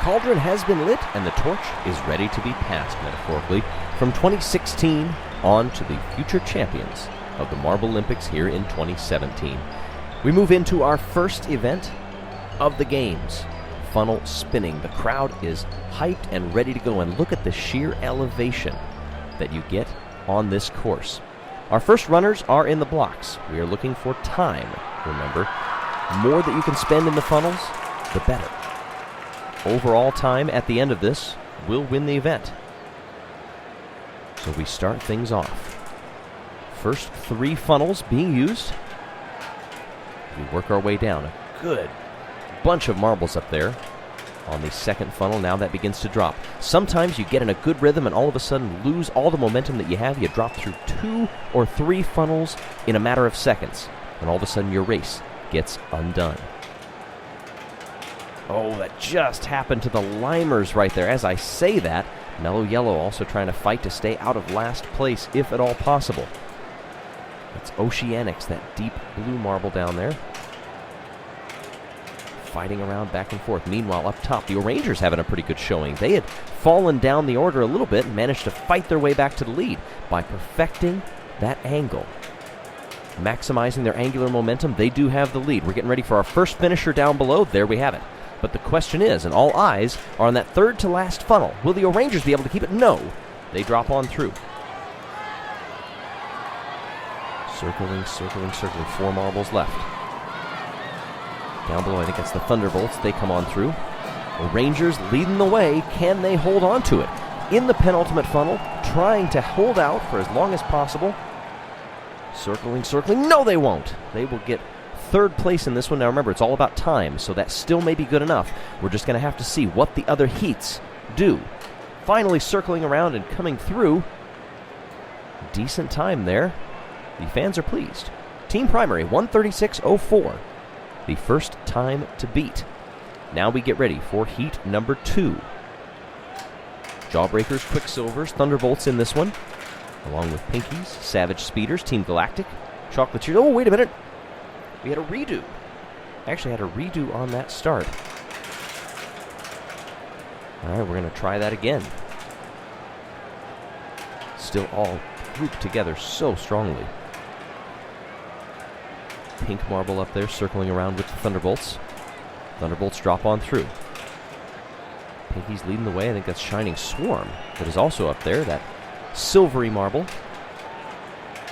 cauldron has been lit and the torch is ready to be passed, metaphorically, from 2016 on to the future champions of the MarbleLympics here in 2017. We move into our first event of the games, funnel spinning. The crowd is hyped and ready to go, and look at the sheer elevation that you get on this course. Our first runners are in the blocks. We are looking for time, remember. More that you can spend in the funnels, the better. Overall time at the end of this will win the event. So we start things off. First 3 funnels being used. We work our way down. A good bunch of marbles up there on the second funnel. Now that begins to drop. Sometimes you get in a good rhythm and all of a sudden lose all the momentum that you have. You drop through 2 or 3 funnels in a matter of seconds, and all of a sudden your race gets undone. Oh, that just happened to the Limers right there. As I say that, Mellow Yellow also trying to fight to stay out of last place, if at all possible. That's Oceanic's, that deep blue marble down there. Fighting around back and forth. Meanwhile, up top, the Rangers having a pretty good showing. They had fallen down the order a little bit and managed to fight their way back to the lead by perfecting that angle. Maximizing their angular momentum, they do have the lead. We're getting ready for our first finisher down below. There we have it. But the question is, and all eyes are on that third to last funnel. Will the Rangers be able to keep it? No. They drop on through. Circling, circling, circling. 4 marbles left. Down below, I think that's the Thunderbolts. They come on through. The Rangers leading the way. Can they hold on to it? In the penultimate funnel, trying to hold out for as long as possible. Circling, circling. No, they won't. They will get third place in this one. Now remember, it's all about time, so that still may be good enough. We're just going to have to see what the other heats do. Finally circling around and coming through. Decent time there. The fans are pleased. Team Primary, 1:36.04. The first time to beat. Now we get ready for heat number 2. Jawbreakers, Quicksilvers, Thunderbolts in this one, along with Pinkies, Savage Speeders, Team Galactic, Chocolatiers. Oh, wait a minute. We had a redo. Actually had a redo on that start. All right, we're going to try that again. Still all grouped together so strongly. Pink marble up there circling around with the Thunderbolts. Thunderbolts drop on through. Pinky's leading the way. I think that's Shining Swarm that is also up there. That silvery marble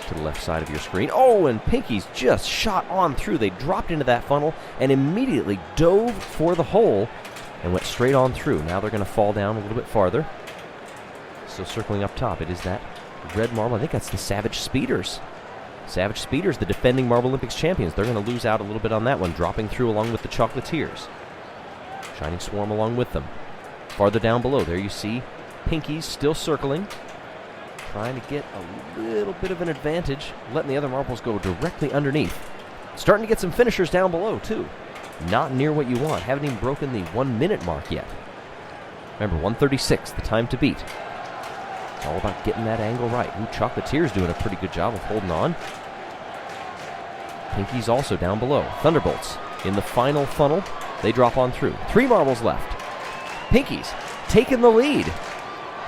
to the left side of your screen. Oh, and Pinky's just shot on through. They dropped into that funnel and immediately dove for the hole and went straight on through. Now they're going to fall down a little bit farther. So circling up top, it is that red marble. I think that's the Savage Speeders. Savage Speeders, the defending MarbleLympics champions. They're going to lose out a little bit on that one, dropping through along with the Chocolatiers. Shining Swarm along with them. Farther down below, there you see Pinkies still circling, trying to get a little bit of an advantage, letting the other marbles go directly underneath. Starting to get some finishers down below, too. Not near what you want. Haven't even broken the 1 minute mark yet. Remember, 1:36, the time to beat. It's all about getting that angle right. Ooh, Chocolatiers doing a pretty good job of holding on. Pinkies also down below. Thunderbolts in the final funnel. They drop on through. 3 marbles left. Pinkies taking the lead.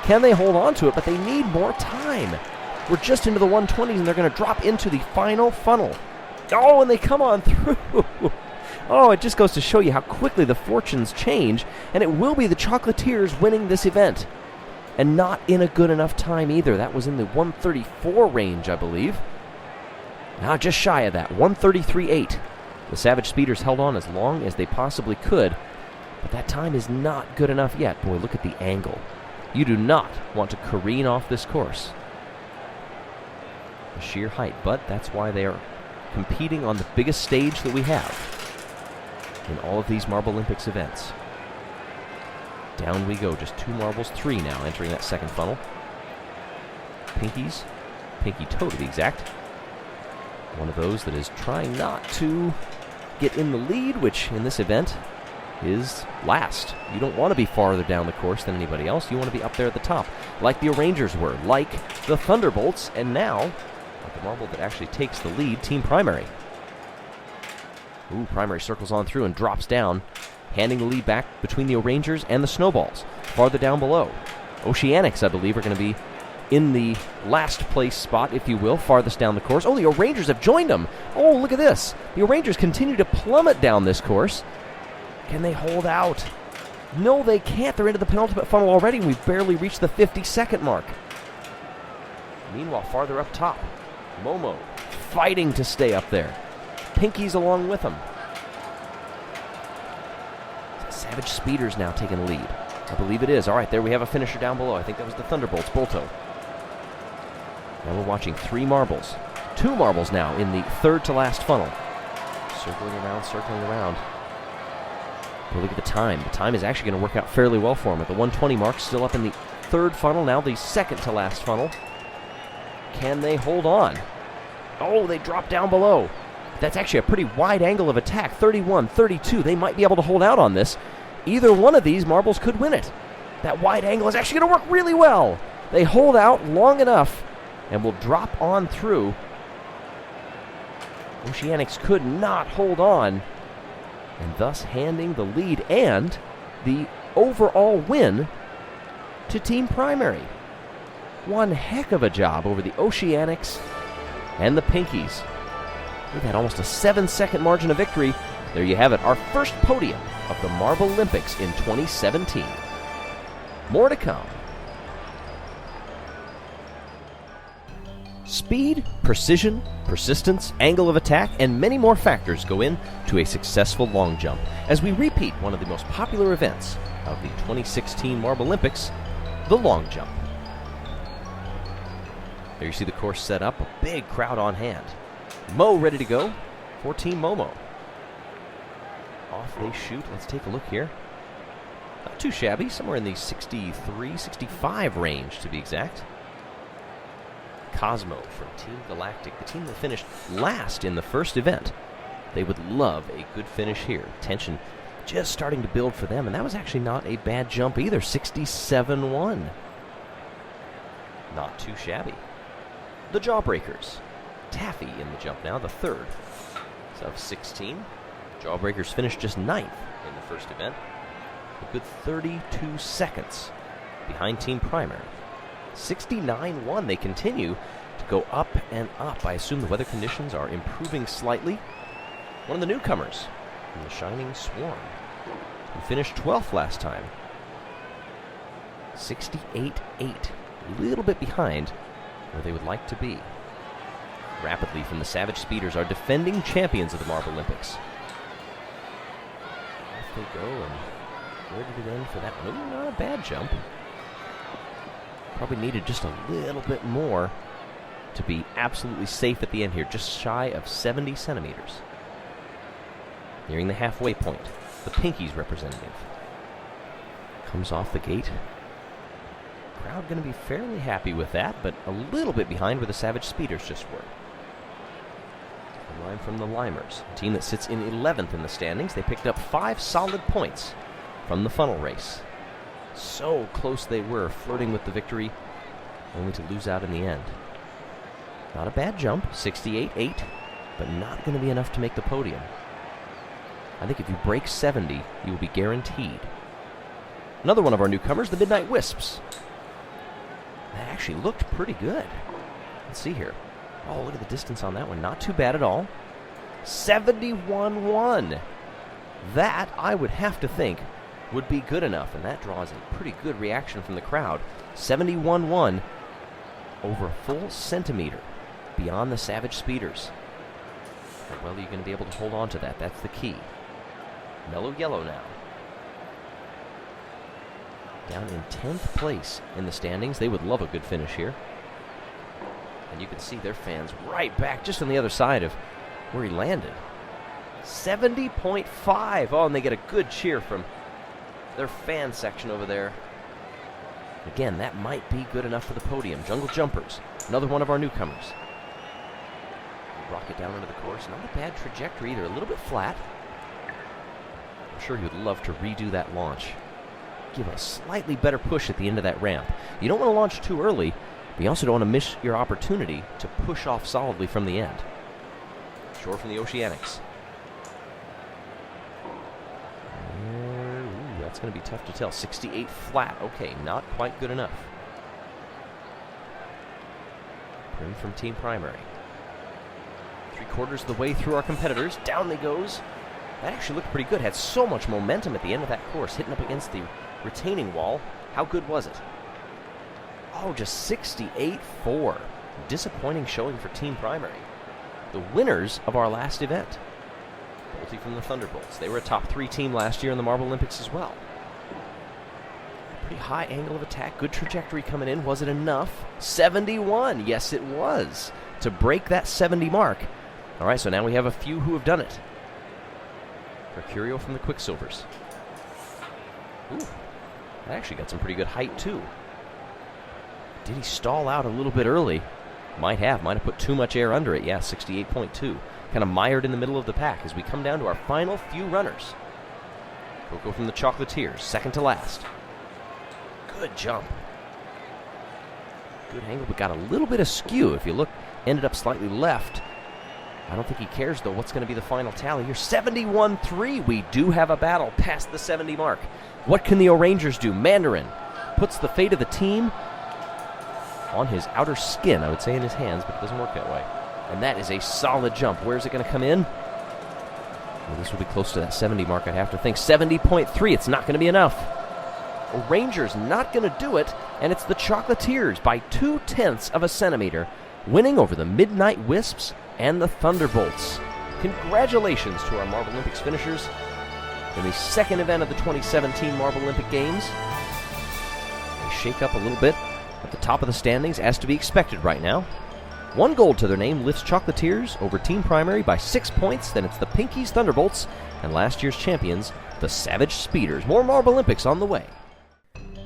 Can they hold on to it? But they need more time. We're just into the 120s, and they're going to drop into the final funnel. Oh, and they come on through. Oh, it just goes to show you how quickly the fortunes change, and it will be the Chocolatiers winning this event. And not in a good enough time either. That was in the 1:34 range, I believe. Now just shy of that, 1:33.8. The Savage Speeders held on as long as they possibly could, but that time is not good enough yet. Boy, look at the angle. You do not want to careen off this course. The sheer height, but that's why they are competing on the biggest stage that we have in all of these MarbleLympics events. Down we go, just 2 marbles, 3 now, entering that second funnel. Pinkies, Pinky Toe to be exact. One of those that is trying not to get in the lead, which in this event is last. You don't want to be farther down the course than anybody else. You want to be up there at the top, like the Rangers were, like the Thunderbolts, and now, like the marble that actually takes the lead, Team Primary. Ooh, Primary circles on through and drops down. handing the lead back between the Rangers and the Snowballs. Farther down below, Oceanics, I believe, are going to be in the last place spot, if you will, farthest down the course. Oh, the Rangers have joined them. Oh, look at this. The Rangers continue to plummet down this course. Can they hold out? No, they can't. They're into the penultimate funnel already, and we've barely reached the 50-second mark. Meanwhile, farther up top, Momo fighting to stay up there. Pinkies along with them. Savage Speeders now taking the lead. I believe it is. All right, there we have a finisher down below. I think that was the Thunderbolts, Bolto. Now we're watching 3 marbles. 2 marbles now in the third to last funnel. Circling around, circling around. But look at the time. The time is actually going to work out fairly well for him. At the 120 mark, still up in the third funnel, now the second to last funnel. Can they hold on? Oh, they drop down below. That's actually a pretty wide angle of attack. 31, 32. They might be able to hold out on this. Either one of these marbles could win it. That wide angle is actually going to work really well. They hold out long enough and will drop on through. Oceanics could not hold on, and thus handing the lead and the overall win to Team Primary. One heck of a job over the Oceanics and the Pinkies. We've had almost a 7-second margin of victory. There you have it, our first podium of the MarbleLympics in 2017. More to come. Speed, precision, persistence, angle of attack, and many more factors go into a successful long jump as we repeat one of the most popular events of the 2016 MarbleLympics, the long jump. There you see the course set up, a big crowd on hand. Mo ready to go for Team Momo. Off they shoot. Let's take a look here. Not too shabby, somewhere in the 63, 65 range to be exact. Cosmo from Team Galactic, the team that finished last in the first event. They would love a good finish here. Tension just starting to build for them, and that was actually not a bad jump either. 67-1. Not too shabby. The Jawbreakers. Taffy in the jump now, the third. So 16. Jawbreakers finished just 9th in the first event. A good 32 seconds behind Team Primary. 69-1. They continue to go up and up. I assume the weather conditions are improving slightly. One of the newcomers in the Shining Swarm, who finished 12th last time. 68-8. A little bit behind where they would like to be. Rapidly from the Savage Speeders, are defending champions of the MarbleLympics. Off they go, and where did it end for that one? Ooh, not a bad jump. Probably needed just a little bit more to be absolutely safe at the end here, just shy of 70 centimeters. Nearing the halfway point, the Pinkies representative comes off the gate. Crowd going to be fairly happy with that, but a little bit behind where the Savage Speeders just were. A line from the Limers, a team that sits in 11th in the standings. They picked up 5 solid points from the funnel race. So close they were, flirting with the victory, only to lose out in the end. Not a bad jump, 68-8, but not going to be enough to make the podium. I think if you break 70, you will be guaranteed. Another one of our newcomers, the Midnight Wisps. That actually looked pretty good. Let's see here. Oh, look at the distance on that one. Not too bad at all. 71-1. That, I would have to think, would be good enough, and that draws a pretty good reaction from the crowd. 71-1, over a full centimeter beyond the Savage Speeders. How well are you going to be able to hold on to that? That's the key. Mellow Yellow now. Down in 10th place in the standings. They would love a good finish here. And you can see their fans right back just on the other side of where he landed. 70.5. Oh, and they get a good cheer from their fan section over there. Again, that might be good enough for the podium. Jungle Jumpers, another one of our newcomers. Rocket down into the course. Not a bad trajectory either. A little bit flat. I'm sure he would love to redo that launch. Give a slightly better push at the end of that ramp. You don't want to launch too early, but you also don't want to miss your opportunity to push off solidly from the end. Shore from the Oceanics. That's going to be tough to tell. 68 flat. Okay, not quite good enough. Prim from Team Primary. 3/4 of the way through our competitors. Down they goes. That actually looked pretty good. Had so much momentum at the end of that course, hitting up against the retaining wall. How good was it? Oh, just 68.4. Disappointing showing for Team Primary. The winners of our last event. Bolte from the Thunderbolts. They were a top 3 team last year in the MarbleLympics as well. Pretty high angle of attack. Good trajectory coming in. Was it enough? 71. Yes, it was. To break that 70 mark. All right, so now we have a few who have done it. Mercurio from the Quicksilvers. Ooh, that actually got some pretty good height, too. Did he stall out a little bit early? Might have put too much air under it. Yeah, 68.2. Kind of mired in the middle of the pack as we come down to our final few runners. Coco from the Chocolatiers, second to last. Good jump. Good angle, but got a little bit askew. If you look, ended up slightly left. I don't think he cares, though. What's going to be the final tally here? 71.3. We do have a battle past the 70 mark. What can the O'Rangers do? Mandarin puts the fate of the team on his outer skin, I would say in his hands, but it doesn't work that way. And that is a solid jump. Where's it going to come in? Well, this will be close to that 70 mark, I'd have to think. 70.3. It's not going to be enough. O'Rangers not going to do it, and it's the Chocolatiers by 0.2 of a centimeter, winning over the Midnight Wisps and the Thunderbolts. Congratulations to our MarbleLympics finishers in the second event of the 2017 MarbleLympic Games. They shake up a little bit at the top of the standings, as to be expected right now. 1 gold to their name lifts Chocolatiers over Team Primary by 6 points. Then it's the Pinkies Thunderbolts and last year's champions, the Savage Speeders. More MarbleLympics on the way.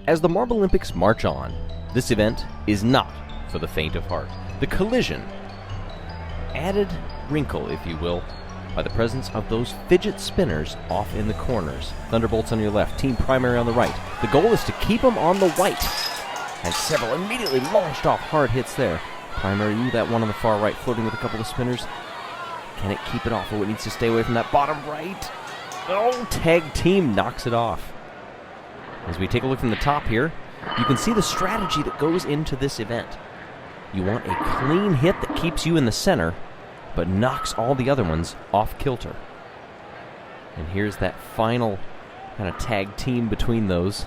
As the MarbleLympics march on, this event is not for the faint of heart. The collision, added wrinkle, if you will, by the presence of those fidget spinners off in the corners. Thunderbolts on your left, Team Primary on the right. The goal is to keep them on the white. And several immediately launched off hard hits there. Primary, that one on the far right, flirting with a couple of spinners. Can it keep it off? Oh, it needs to stay away from that bottom right. Oh, Tag Team knocks it off. As we take a look from the top here, you can see the strategy that goes into this event. You want a clean hit that keeps you in the center, but knocks all the other ones off kilter. And here's that final kind of tag team between those.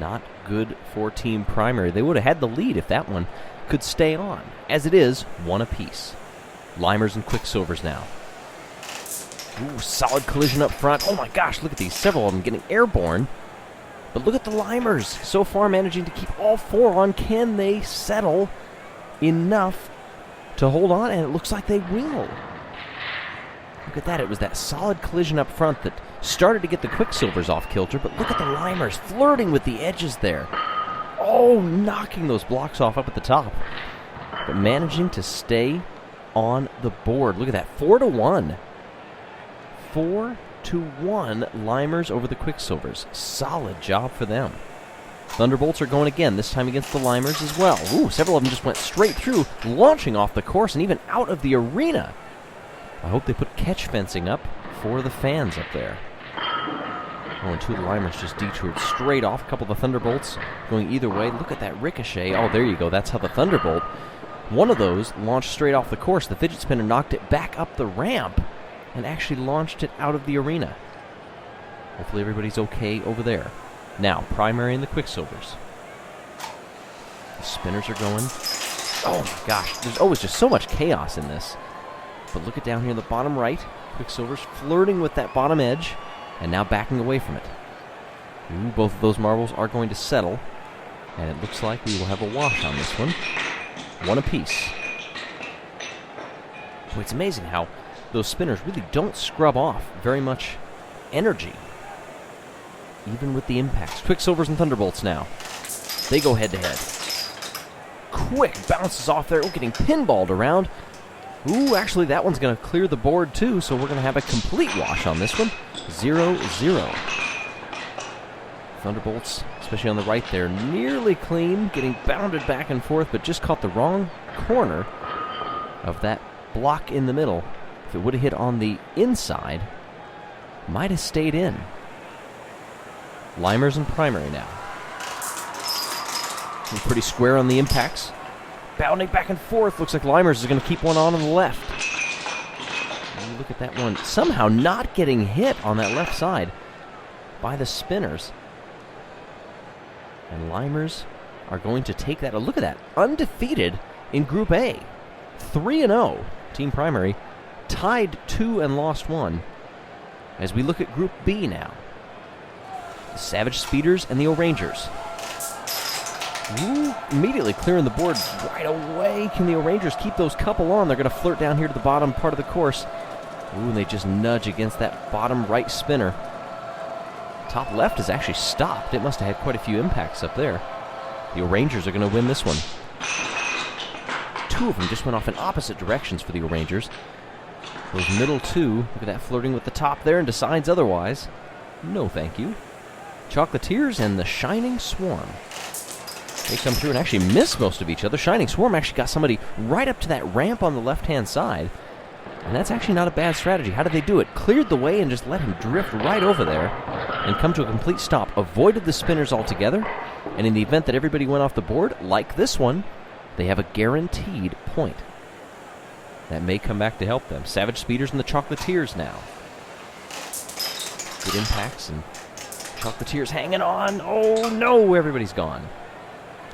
Not good for Team Primary. They would have had the lead if that one could stay on. As it is, 1 apiece. Limers and Quicksilvers now. Ooh, solid collision up front. Oh my gosh, look at these. Several of them getting airborne. But look at the Limers. So far managing to keep all 4 on. Can they settle enough to hold on? And it looks like they will. Look at that. It was that solid collision up front that started to get the Quicksilvers off kilter. But look at the Limers flirting with the edges there. Oh, knocking those blocks off up at the top. But managing to stay on the board. Look at that. 4-1. 4-1 Limers over the Quicksilvers. Solid job for them. Thunderbolts are going again, this time against the Limers as well. Ooh, several of them just went straight through, launching off the course and even out of the arena. I hope they put catch fencing up for the fans up there. Oh, and 2 of the Limers just detoured straight off. A couple of the Thunderbolts going either way. Look at that ricochet. Oh, there you go. That's how the Thunderbolt, one of those, launched straight off the course. The fidget spinner knocked it back up the ramp and actually launched it out of the arena. Hopefully everybody's okay over there. Now, Primary and the Quicksilvers. The spinners are going. Oh my gosh, there's always just so much chaos in this. But look at down here in the bottom right. Quicksilvers flirting with that bottom edge and now backing away from it. Ooh, both of those marbles are going to settle. And it looks like we will have a wash on this one. 1 apiece. Boy, it's amazing how those spinners really don't scrub off very much energy, even with the impacts. Quicksilvers and Thunderbolts now. They go head-to-head. Quick bounces off there. Oh, getting pinballed around. Ooh, actually, that one's going to clear the board, too, so we're going to have a complete wash on this one. 0-0. Thunderbolts, especially on the right there, nearly clean, getting bounded back and forth, but just caught the wrong corner of that block in the middle. If it would have hit on the inside, might have stayed in. Limers and primary now. And pretty square on the impacts. Bounding back and forth. Looks like Limers is going to keep one on the left. And look at that one. Somehow not getting hit on that left side by the spinners. And Limers are going to take that. Oh, look at that. Undefeated in Group A. 3-0. Team Primary. Tied 2 and lost 1. As we look at Group B now. The Savage Speeders and the O-Rangers. Ooh, immediately clearing the board right away. Can the O-Rangers keep those couple on? They're going to flirt down here to the bottom part of the course. Ooh, and they just nudge against that bottom right spinner. Top left is actually stopped. It must have had quite a few impacts up there. The O-Rangers are going to win this one. 2 of them just went off in opposite directions for the O-Rangers. Those middle 2, look at that flirting with the top there and decides otherwise. No, thank you. Chocolatiers and the Shining Swarm. They come through and actually miss most of each other. Shining Swarm actually got somebody right up to that ramp on the left-hand side. And that's actually not a bad strategy. How did they do it? Cleared the way and just let him drift right over there and come to a complete stop. Avoided the spinners altogether. And in the event that everybody went off the board, like this one, they have a guaranteed point. That may come back to help them. Savage Speeders and the Chocolatiers now. Good impacts and Chocolatiers hanging on. Oh no, everybody's gone.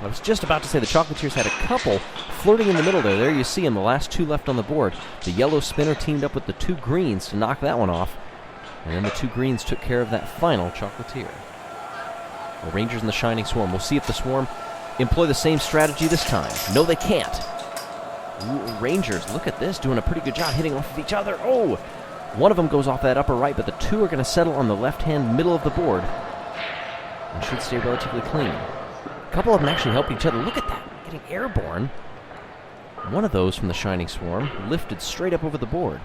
I was just about to say the Chocolatiers had a couple flirting in the middle there. There you see them, the last 2 left on the board. The yellow spinner teamed up with the 2 greens to knock that one off. And then the 2 greens took care of that final Chocolatier. The Rangers and the Shining Swarm. We'll see if the Swarm employ the same strategy this time. No, they can't. Ooh, Rangers, look at this, doing a pretty good job hitting off of each other. Oh! One of them goes off that upper right, but the 2 are going to settle on the left-hand middle of the board. And should stay relatively clean. A couple of them actually help each other. Look at that, getting airborne. One of those from the Shining Swarm lifted straight up over the board.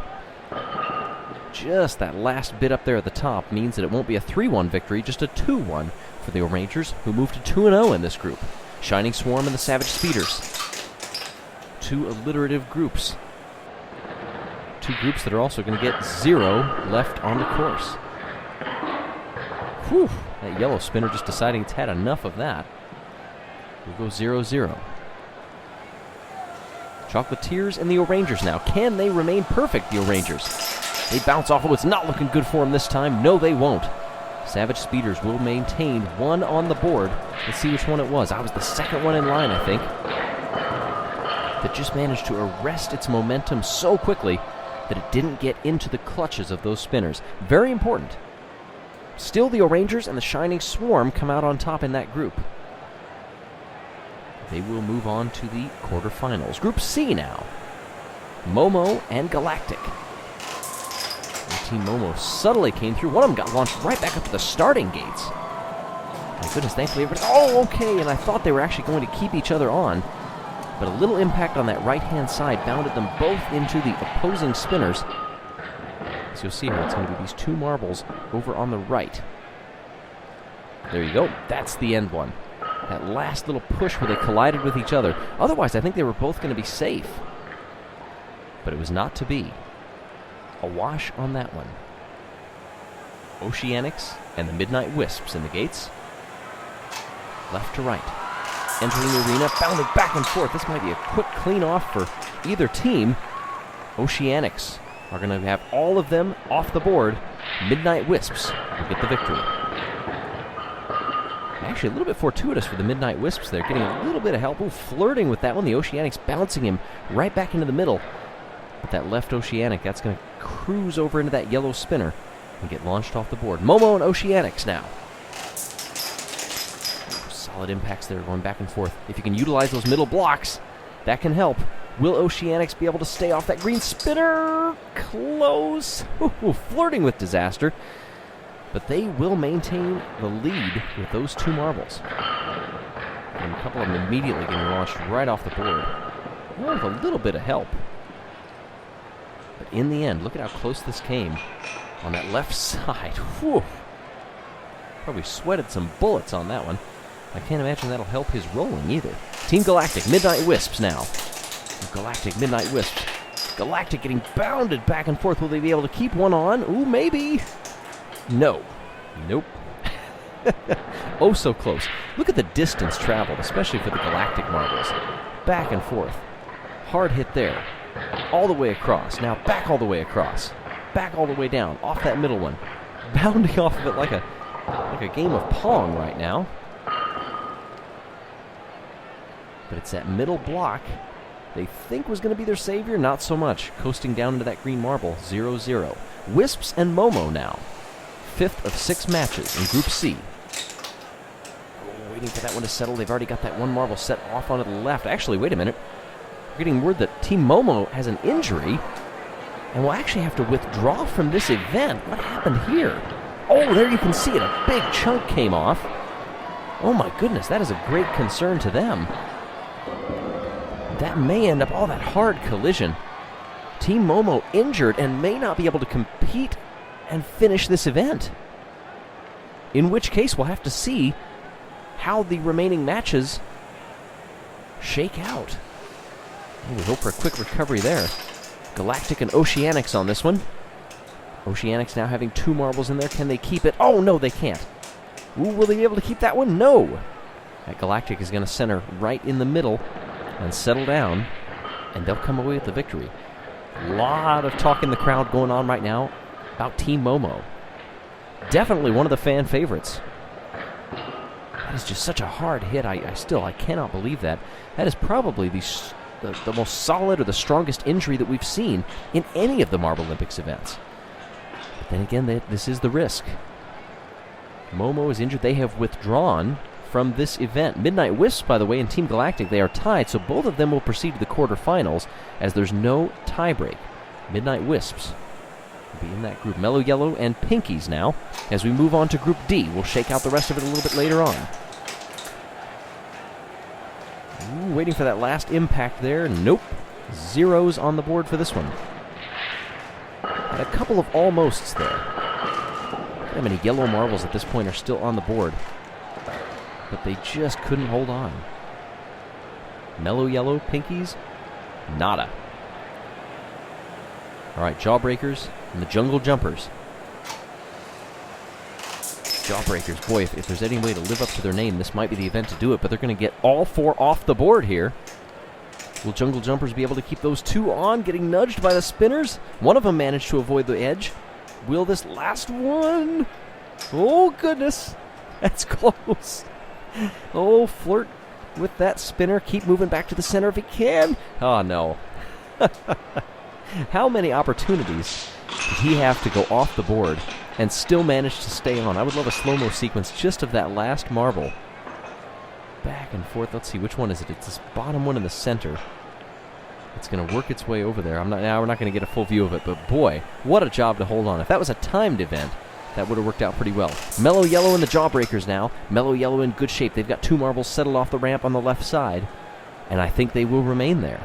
Just that last bit up there at the top means that it won't be a 3-1 victory, just a 2-1 for the Rangers, who move to 2-0 in this group. Shining Swarm and the Savage Speeders. 2 alliterative groups. 2 groups that are also going to get 0 left on the course. Whew, that yellow spinner just deciding it's had enough of that. We'll go 0-0. Chocolatiers and the O-Rangers now. Can they remain perfect, the O-Rangers? They bounce off. Oh, it's not looking good for them this time. No, they won't. Savage Speeders will maintain 1 on the board. Let's see which one it was. I was the second one in line, I think. That just managed to arrest its momentum so quickly that it didn't get into the clutches of those spinners. Very important. Still, the O-Rangers and the Shining Swarm come out on top in that group. They will move on to the quarterfinals. Group C now. Momo and Galactic. And Team Momo subtly came through. One of them got launched right back up to the starting gates. My goodness, thankfully everybody... Oh, okay, and I thought they were actually going to keep each other on. But a little impact on that right-hand side bounded them both into the opposing spinners. So you'll see here, it's going to be these 2 marbles over on the right. There you go. That's the end one. That last little push where they collided with each other. Otherwise, I think they were both going to be safe. But it was not to be. A wash on that one. Oceanic's and the Midnight Wisps in the gates. Left to right. Entering the arena, bounding back and forth. This might be a quick clean off for either team. Oceanic's are going to have all of them off the board. Midnight Wisps will get the victory. Actually, a little bit fortuitous for the Midnight Wisps there, getting a little bit of help. Ooh, flirting with that one. The Oceanics bouncing him right back into the middle. But that left Oceanic, that's going to cruise over into that yellow spinner and get launched off the board. Momo and Oceanics now. Solid impacts there going back and forth. If you can utilize those middle blocks, that can help. Will Oceanics be able to stay off that green spinner? Close. Ooh, flirting with disaster. But they will maintain the lead with those 2 marbles. And a couple of them immediately getting launched right off the board. Well, with a little bit of help. But in the end, look at how close this came on that left side. Whew. Probably sweated some bullets on that one. I can't imagine that'll help his rolling either. Team Galactic, Midnight Wisps now. Galactic, Midnight Wisps. Galactic getting bounded back and forth. Will they be able to keep one on? Ooh, maybe. No. Nope. Oh, so close. Look at the distance traveled, especially for the Galactic marbles. Back and forth. Hard hit there. All the way across. Now back all the way across. Back all the way down. Off that middle one. Bounding off of it like a game of Pong right now. But it's that middle block they think was going to be their savior. Not so much. Coasting down into that green marble. 0-0. Wisps and Momo now. 5th of 6 matches in Group C. Waiting for that one to settle. They've already got that one marble set off onto the left. Actually, wait a minute. We're getting word that Team Momo has an injury and will actually have to withdraw from this event. What happened here? Oh, there you can see it. A big chunk came off. Oh my goodness, that is a great concern to them. That may end up all that hard collision. Team Momo injured and may not be able to compete and finish this event. In which case, we'll have to see how the remaining matches shake out. We hope for a quick recovery there. Galactic and Oceanics on this one. Oceanics now having 2 marbles in there. Can they keep it? Oh, no, they can't. Ooh, will they be able to keep that one? No. That Galactic is going to center right in the middle and settle down, and they'll come away with the victory. A lot of talk in the crowd going on right now about Team Momo. Definitely one of the fan favorites. That is just such a hard hit. I cannot believe that. That is probably the most solid or the strongest injury that we've seen in any of the MarbleLympics events. But then again, this is the risk. Momo is injured. They have withdrawn from this event. Midnight Wisps, by the way, and Team Galactic, they are tied, so both of them will proceed to the quarterfinals as there's no tiebreak. Midnight Wisps will be in that group. Mellow, Yellow, and Pinkies now. As we move on to Group D, we'll shake out the rest of it a little bit later on. Ooh, waiting for that last impact there. Nope. 0s on the board for this one. Had a couple of almosts there. How many yellow marbles at this point are still on the board? But they just couldn't hold on. Mellow, Yellow, Pinkies, nada. All right, Jawbreakers and the Jungle Jumpers. Jawbreakers, boy, if there's any way to live up to their name, this might be the event to do it, but they're going to get all 4 off the board here. Will Jungle Jumpers be able to keep those 2 on, getting nudged by the spinners? One of them managed to avoid the edge. Will this last one? Oh, goodness. That's close. Oh, flirt with that spinner. Keep moving back to the center if he can. Oh, no. How many opportunities did he have to go off the board and still manage to stay on? I would love a slow-mo sequence just of that last marble. Back and forth. Let's see, which one is it? It's this bottom one in the center. It's going to work its way over there. We're not going to get a full view of it, but boy, what a job to hold on. If that was a timed event, that would have worked out pretty well. Mellow Yellow and the Jawbreakers now. Mellow Yellow in good shape. They've got 2 marbles settled off the ramp on the left side, and I think they will remain there.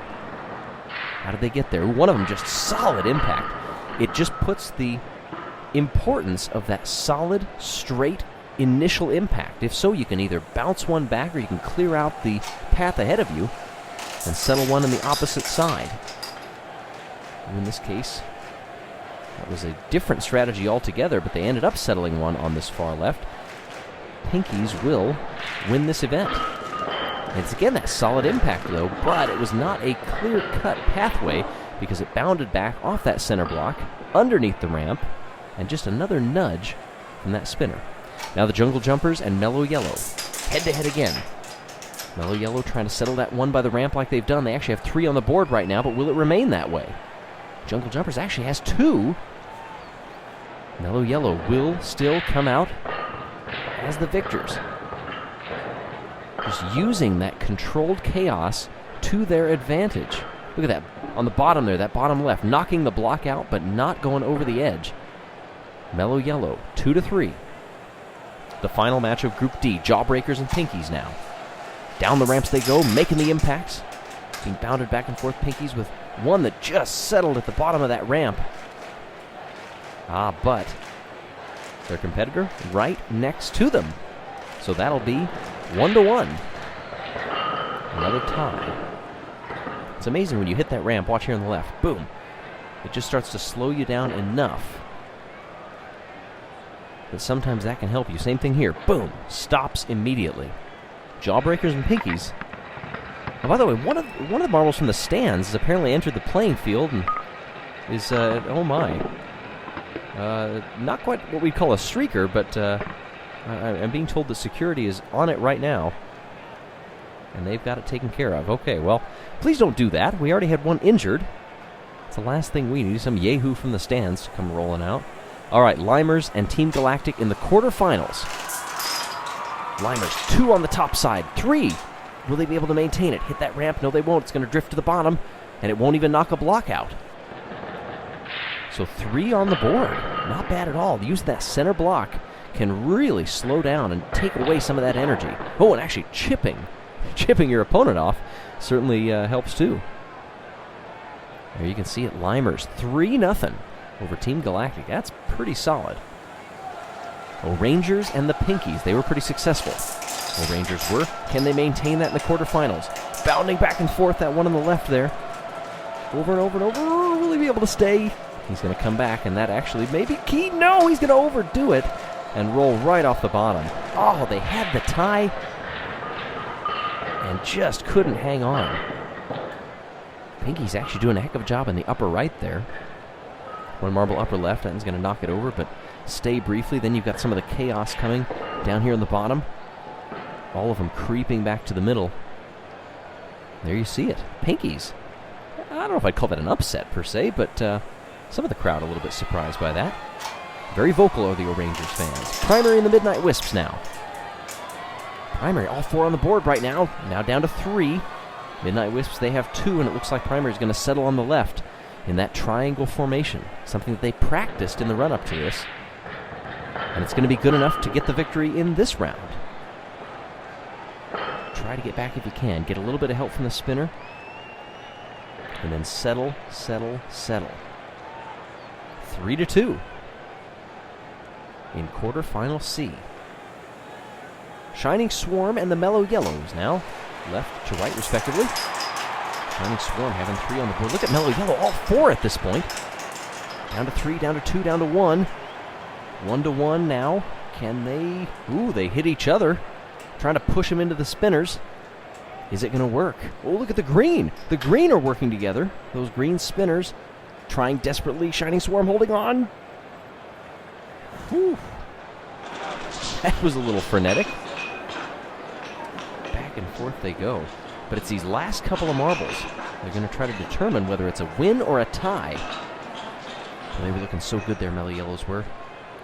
How did they get there? One of them just solid impact. It just puts the importance of that solid, straight initial impact. If so, you can either bounce one back or you can clear out the path ahead of you and settle one on the opposite side. And in this case, that was a different strategy altogether, but they ended up settling one on this far left. Pinkies will win this event. And it's again that solid impact, though, but it was not a clear-cut pathway because it bounded back off that center block, underneath the ramp, and just another nudge from that spinner. Now the Jungle Jumpers and Mellow Yellow, head-to-head again. Mellow Yellow trying to settle that one by the ramp like they've done. They actually have 3 on the board right now, but will it remain that way? Jungle Jumpers actually has 2. Mellow Yellow will still come out as the victors. Just using that controlled chaos to their advantage. Look at that on the bottom there, that bottom left, knocking the block out but not going over the edge. Mellow Yellow, 2-3. The final match of Group D, Jawbreakers and Pinkies now. Down the ramps they go, making the impacts. Being bounded back and forth, Pinkies with one that just settled at the bottom of that ramp. But their competitor right next to them. So that'll be 1-1. Another tie. It's amazing when you hit that ramp. Watch here on the left. Boom. It just starts to slow you down enough but sometimes that can help you. Same thing here. Boom. Stops immediately. Jawbreakers and Pinkies. Oh, by the way, one of the marbles from the stands has apparently entered the playing field and is, oh my. Not quite what we'd call a streaker, but I'm being told that security is on it right now. And they've got it taken care of. Okay, well, please don't do that. We already had one injured. It's the last thing we need. Some yahoo from the stands to come rolling out. All right, Limers and Team Galactic in the quarterfinals. Limers, 2 on the top side. 3. Will they be able to maintain it? Hit that ramp? No, they won't. It's going to drift to the bottom, and it won't even knock a block out. So 3 on the board. Not bad at all. Using that center block can really slow down and take away some of that energy. Oh, and actually chipping your opponent off certainly helps too. There you can see it. Limers 3-0 over Team Galactic. That's pretty solid. Rangers and the Pinkies, they were pretty successful. Rangers were. Can they maintain that in the quarterfinals? Bounding back and forth, that one on the left there. Over and over and over. Will he be able to stay? He's going to come back, and that actually may be key. No, he's going to overdo it and roll right off the bottom. Oh, they had the tie and just couldn't hang on. Pinky's actually doing a heck of a job in the upper right there. One marble upper left, and he's going to knock it over, but stay briefly. Then you've got some of the chaos coming down here in the bottom. All of them creeping back to the middle. There you see it. Pinkies. I don't know if I'd call that an upset per se, but some of the crowd a little bit surprised by that. Very vocal are the Rangers fans. Primary and the Midnight Wisps now. Primary, all 4 on the board right now. Now down to 3. Midnight Wisps, they have 2, and it looks like Primary is going to settle on the left in that triangle formation. Something that they practiced in the run-up to this. And it's going to be good enough to get the victory in this round. Try to get back if you can. Get a little bit of help from the spinner. And then settle, settle, settle. 3-2. In quarterfinal C. Shining Swarm and the Mellow Yellows now. Left to right, respectively. Shining Swarm having 3 on the board. Look at Mellow Yellow, all 4 at this point. Down to 3, down to 2, down to 1. 1-1 now. Can they... Ooh, they hit each other. Trying to push him into the spinners. Is it going to work? Oh, look at the green. The green are working together. Those green spinners trying desperately. Shining Swarm holding on. Whew. That was a little frenetic. Back and forth they go. But it's these last couple of marbles. They're going to try to determine whether it's a win or a tie. Well, they were looking so good there, Mellow Yellows were.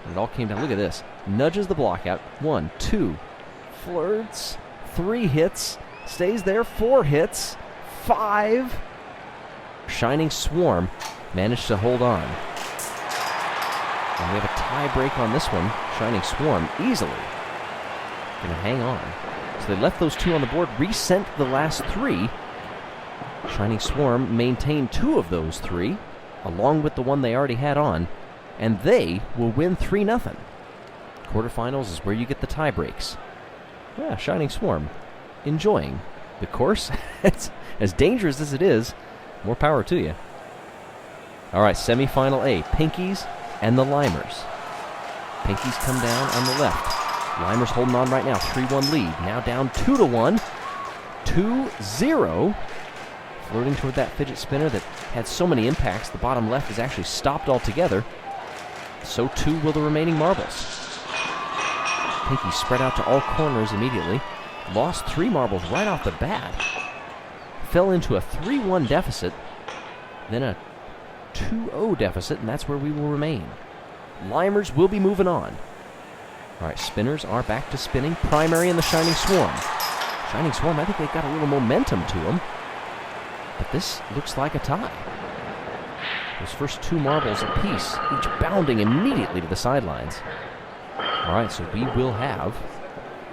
And it all came down. Look at this. Nudges the block out. 1, 2. Flirts. 3 hits. Stays there. 4 hits. 5. Shining Swarm managed to hold on. And we have a tie break on this one. Shining Swarm easily going to hang on. So they left those 2 on the board, resent the last 3. Shining Swarm maintained 2 of those 3, along with the one they already had on, and they will win 3-0. Quarterfinals is where you get the tie breaks. Yeah, Shining Swarm enjoying the course. It's as dangerous as it is. More power to you. All right, semifinal A, Pinkies and the Limers. Pinkies come down on the left. Limers holding on right now, 3-1 lead. Now down 2-1, 2-0. Flirting toward that fidget spinner that had so many impacts. The bottom left is actually stopped altogether. So too will the remaining marbles. Pinkies spread out to all corners immediately. Lost 3 marbles right off the bat. Fell into a 3-1 deficit. Then a 2-0 deficit, and that's where we will remain. Limers will be moving on. All right, spinners are back to spinning. Primary and the Shining Swarm. Shining Swarm, I think they've got a little momentum to them. But this looks like a tie. Those first 2 marbles apiece, each bounding immediately to the sidelines. All right, so we will have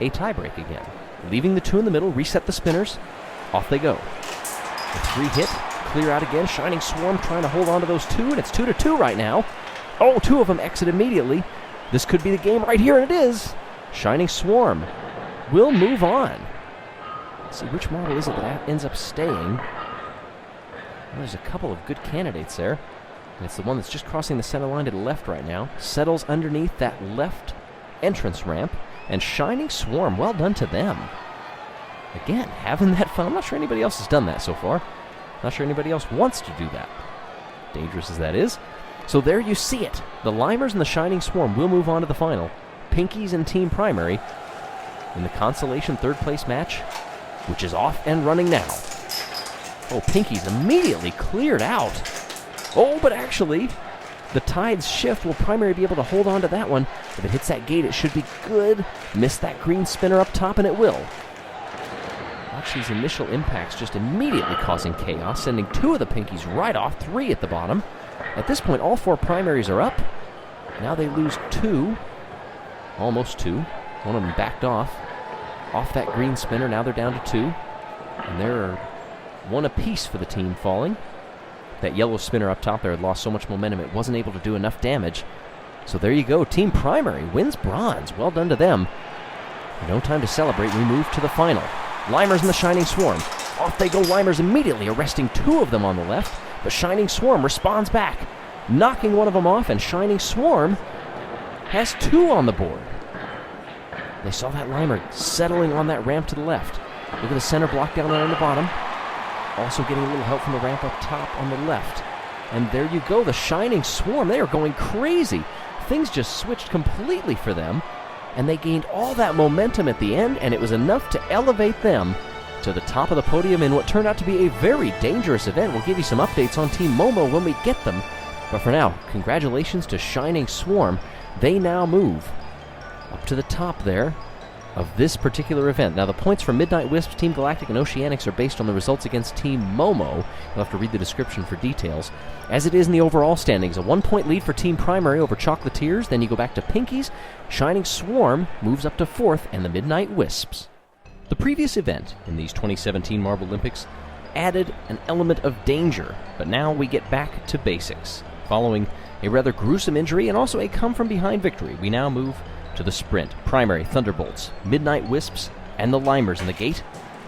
a tiebreak again. Leaving the 2 in the middle, reset the spinners. Off they go. The 3 hit, clear out again. Shining Swarm trying to hold on to those 2, and it's 2-2 right now. Oh, 2 of them exit immediately. This could be the game right here, and it is. Shining Swarm will move on. Let's see, which marble is it that ends up staying? Well, there's a couple of good candidates there. And it's the one that's just crossing the center line to the left right now. Settles underneath that left entrance ramp. And Shining Swarm, well done to them. Again, having that fun. I'm not sure anybody else has done that so far. Not sure anybody else wants to do that. Dangerous as that is. So there you see it. The Limers and the Shining Swarm will move on to the final. Pinkies and Team Primary in the consolation third-place match, which is off and running now. Oh, Pinkies immediately cleared out. Oh, but actually, the tides shift. Will Primary be able to hold on to that one? If it hits that gate, it should be good. Miss that green spinner up top, and it will. Watch these initial impacts just immediately causing chaos, sending 2 of the Pinkies right off, 3 at the bottom. At this point, all 4 primaries are up. Now they lose 2. Almost 2. One of them backed off that green spinner. Now they're down to 2. And there are 1 apiece for the team falling. That yellow spinner up top there had lost so much momentum it wasn't able to do enough damage. So there you go. Team Primary wins bronze. Well done to them. No time to celebrate. We move to the final. Limers and the Shining Swarm. Off they go. Limers immediately arresting 2 of them on the left. But Shining Swarm responds back, knocking one of them off, and Shining Swarm has 2 on the board. They saw that Limer settling on that ramp to the left. Look at the center block down there on the bottom. Also getting a little help from the ramp up top on the left. And there you go, the Shining Swarm. They are going crazy. Things just switched completely for them, and they gained all that momentum at the end, and it was enough to elevate them to the top of the podium in what turned out to be a very dangerous event. We'll give you some updates on Team Momo when we get them. But for now, congratulations to Shining Swarm. They now move up to the top there of this particular event. Now, the points for Midnight Wisps, Team Galactic, and Oceanics are based on the results against Team Momo. You'll have to read the description for details. As it is in the overall standings, a 1-point lead for Team Primary over Chocolatiers. Then you go back to Pinkies. Shining Swarm moves up to 4th, and the Midnight Wisps. The previous event in these 2017 MarbleLympics added an element of danger, but now we get back to basics. Following a rather gruesome injury and also a come-from-behind victory, we now move to the sprint. Primary, Thunderbolts, Midnight Wisps, and the Limers in the gate.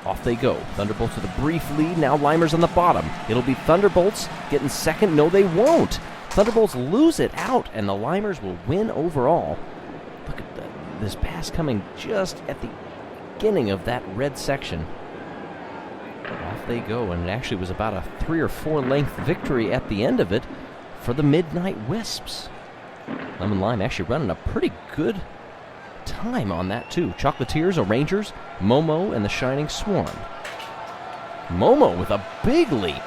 Off they go. Thunderbolts with a brief lead, now Limers on the bottom. It'll be Thunderbolts getting second. No, they won't. Thunderbolts lose it out, and the Limers will win overall. Look at this pass coming just at the beginning of that red section. Off they go, and it actually was about a 3 or 4 length victory at the end of it for the Midnight Wisps. Lemon Lime actually running a pretty good time on that too. Chocolatiers, Rangers, Momo, and the Shining Swarm. Momo with a big leap.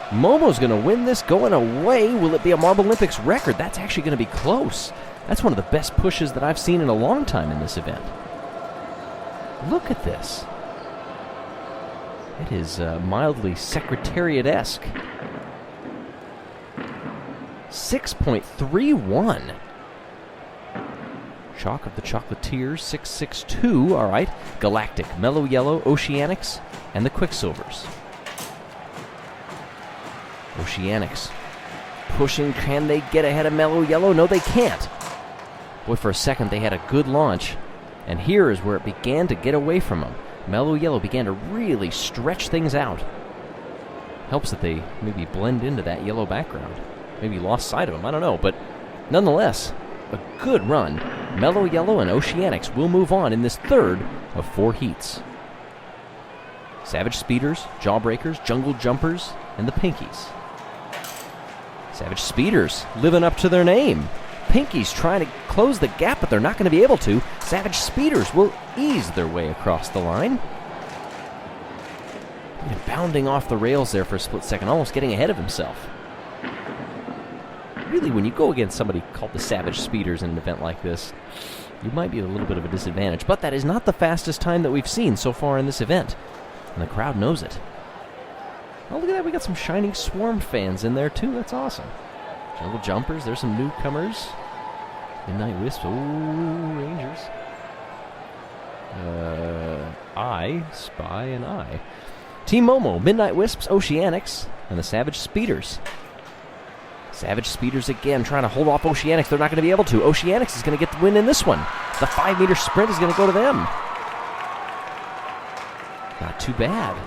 Momo's going to win this going away. Will it be a MarbleLympics record? That's actually going to be close. That's one of the best pushes that I've seen in a long time in this event. Look at this. It is mildly Secretariat-esque. 6.31. Choc of the Chocolatiers, 6.62. All right. Galactic, Mellow Yellow, Oceanics, and the Quicksilvers. Oceanics pushing. Can they get ahead of Mellow Yellow? No, they can't. Boy, for a second they had a good launch. And here is where it began to get away from them. Mellow Yellow began to really stretch things out. Helps that they maybe blend into that yellow background. Maybe lost sight of them, I don't know. But nonetheless, a good run. Mellow Yellow and Oceanics will move on in this third of 4 heats. Savage Speeders, Jawbreakers, Jungle Jumpers, and the Pinkies. Savage Speeders living up to their name. Pinkies trying to close the gap, but they're not going to be able to. Savage Speeders will ease their way across the line. And bounding off the rails there for a split second, almost getting ahead of himself. Really, when you go against somebody called the Savage Speeders in an event like this, you might be at a little bit of a disadvantage. But that is not the fastest time that we've seen so far in this event. And the crowd knows it. Oh, look at that. We got some Shining Swarm fans in there, too. That's awesome. Jungle Jumpers. There's some newcomers. Midnight Wisps. Oh, Rangers. I, Spy, and I. Team Momo, Midnight Wisps, Oceanics, and the Savage Speeders. Savage Speeders again trying to hold off Oceanics. They're not going to be able to. Oceanics is going to get the win in this one. The 5-meter sprint is going to go to them. Not too bad.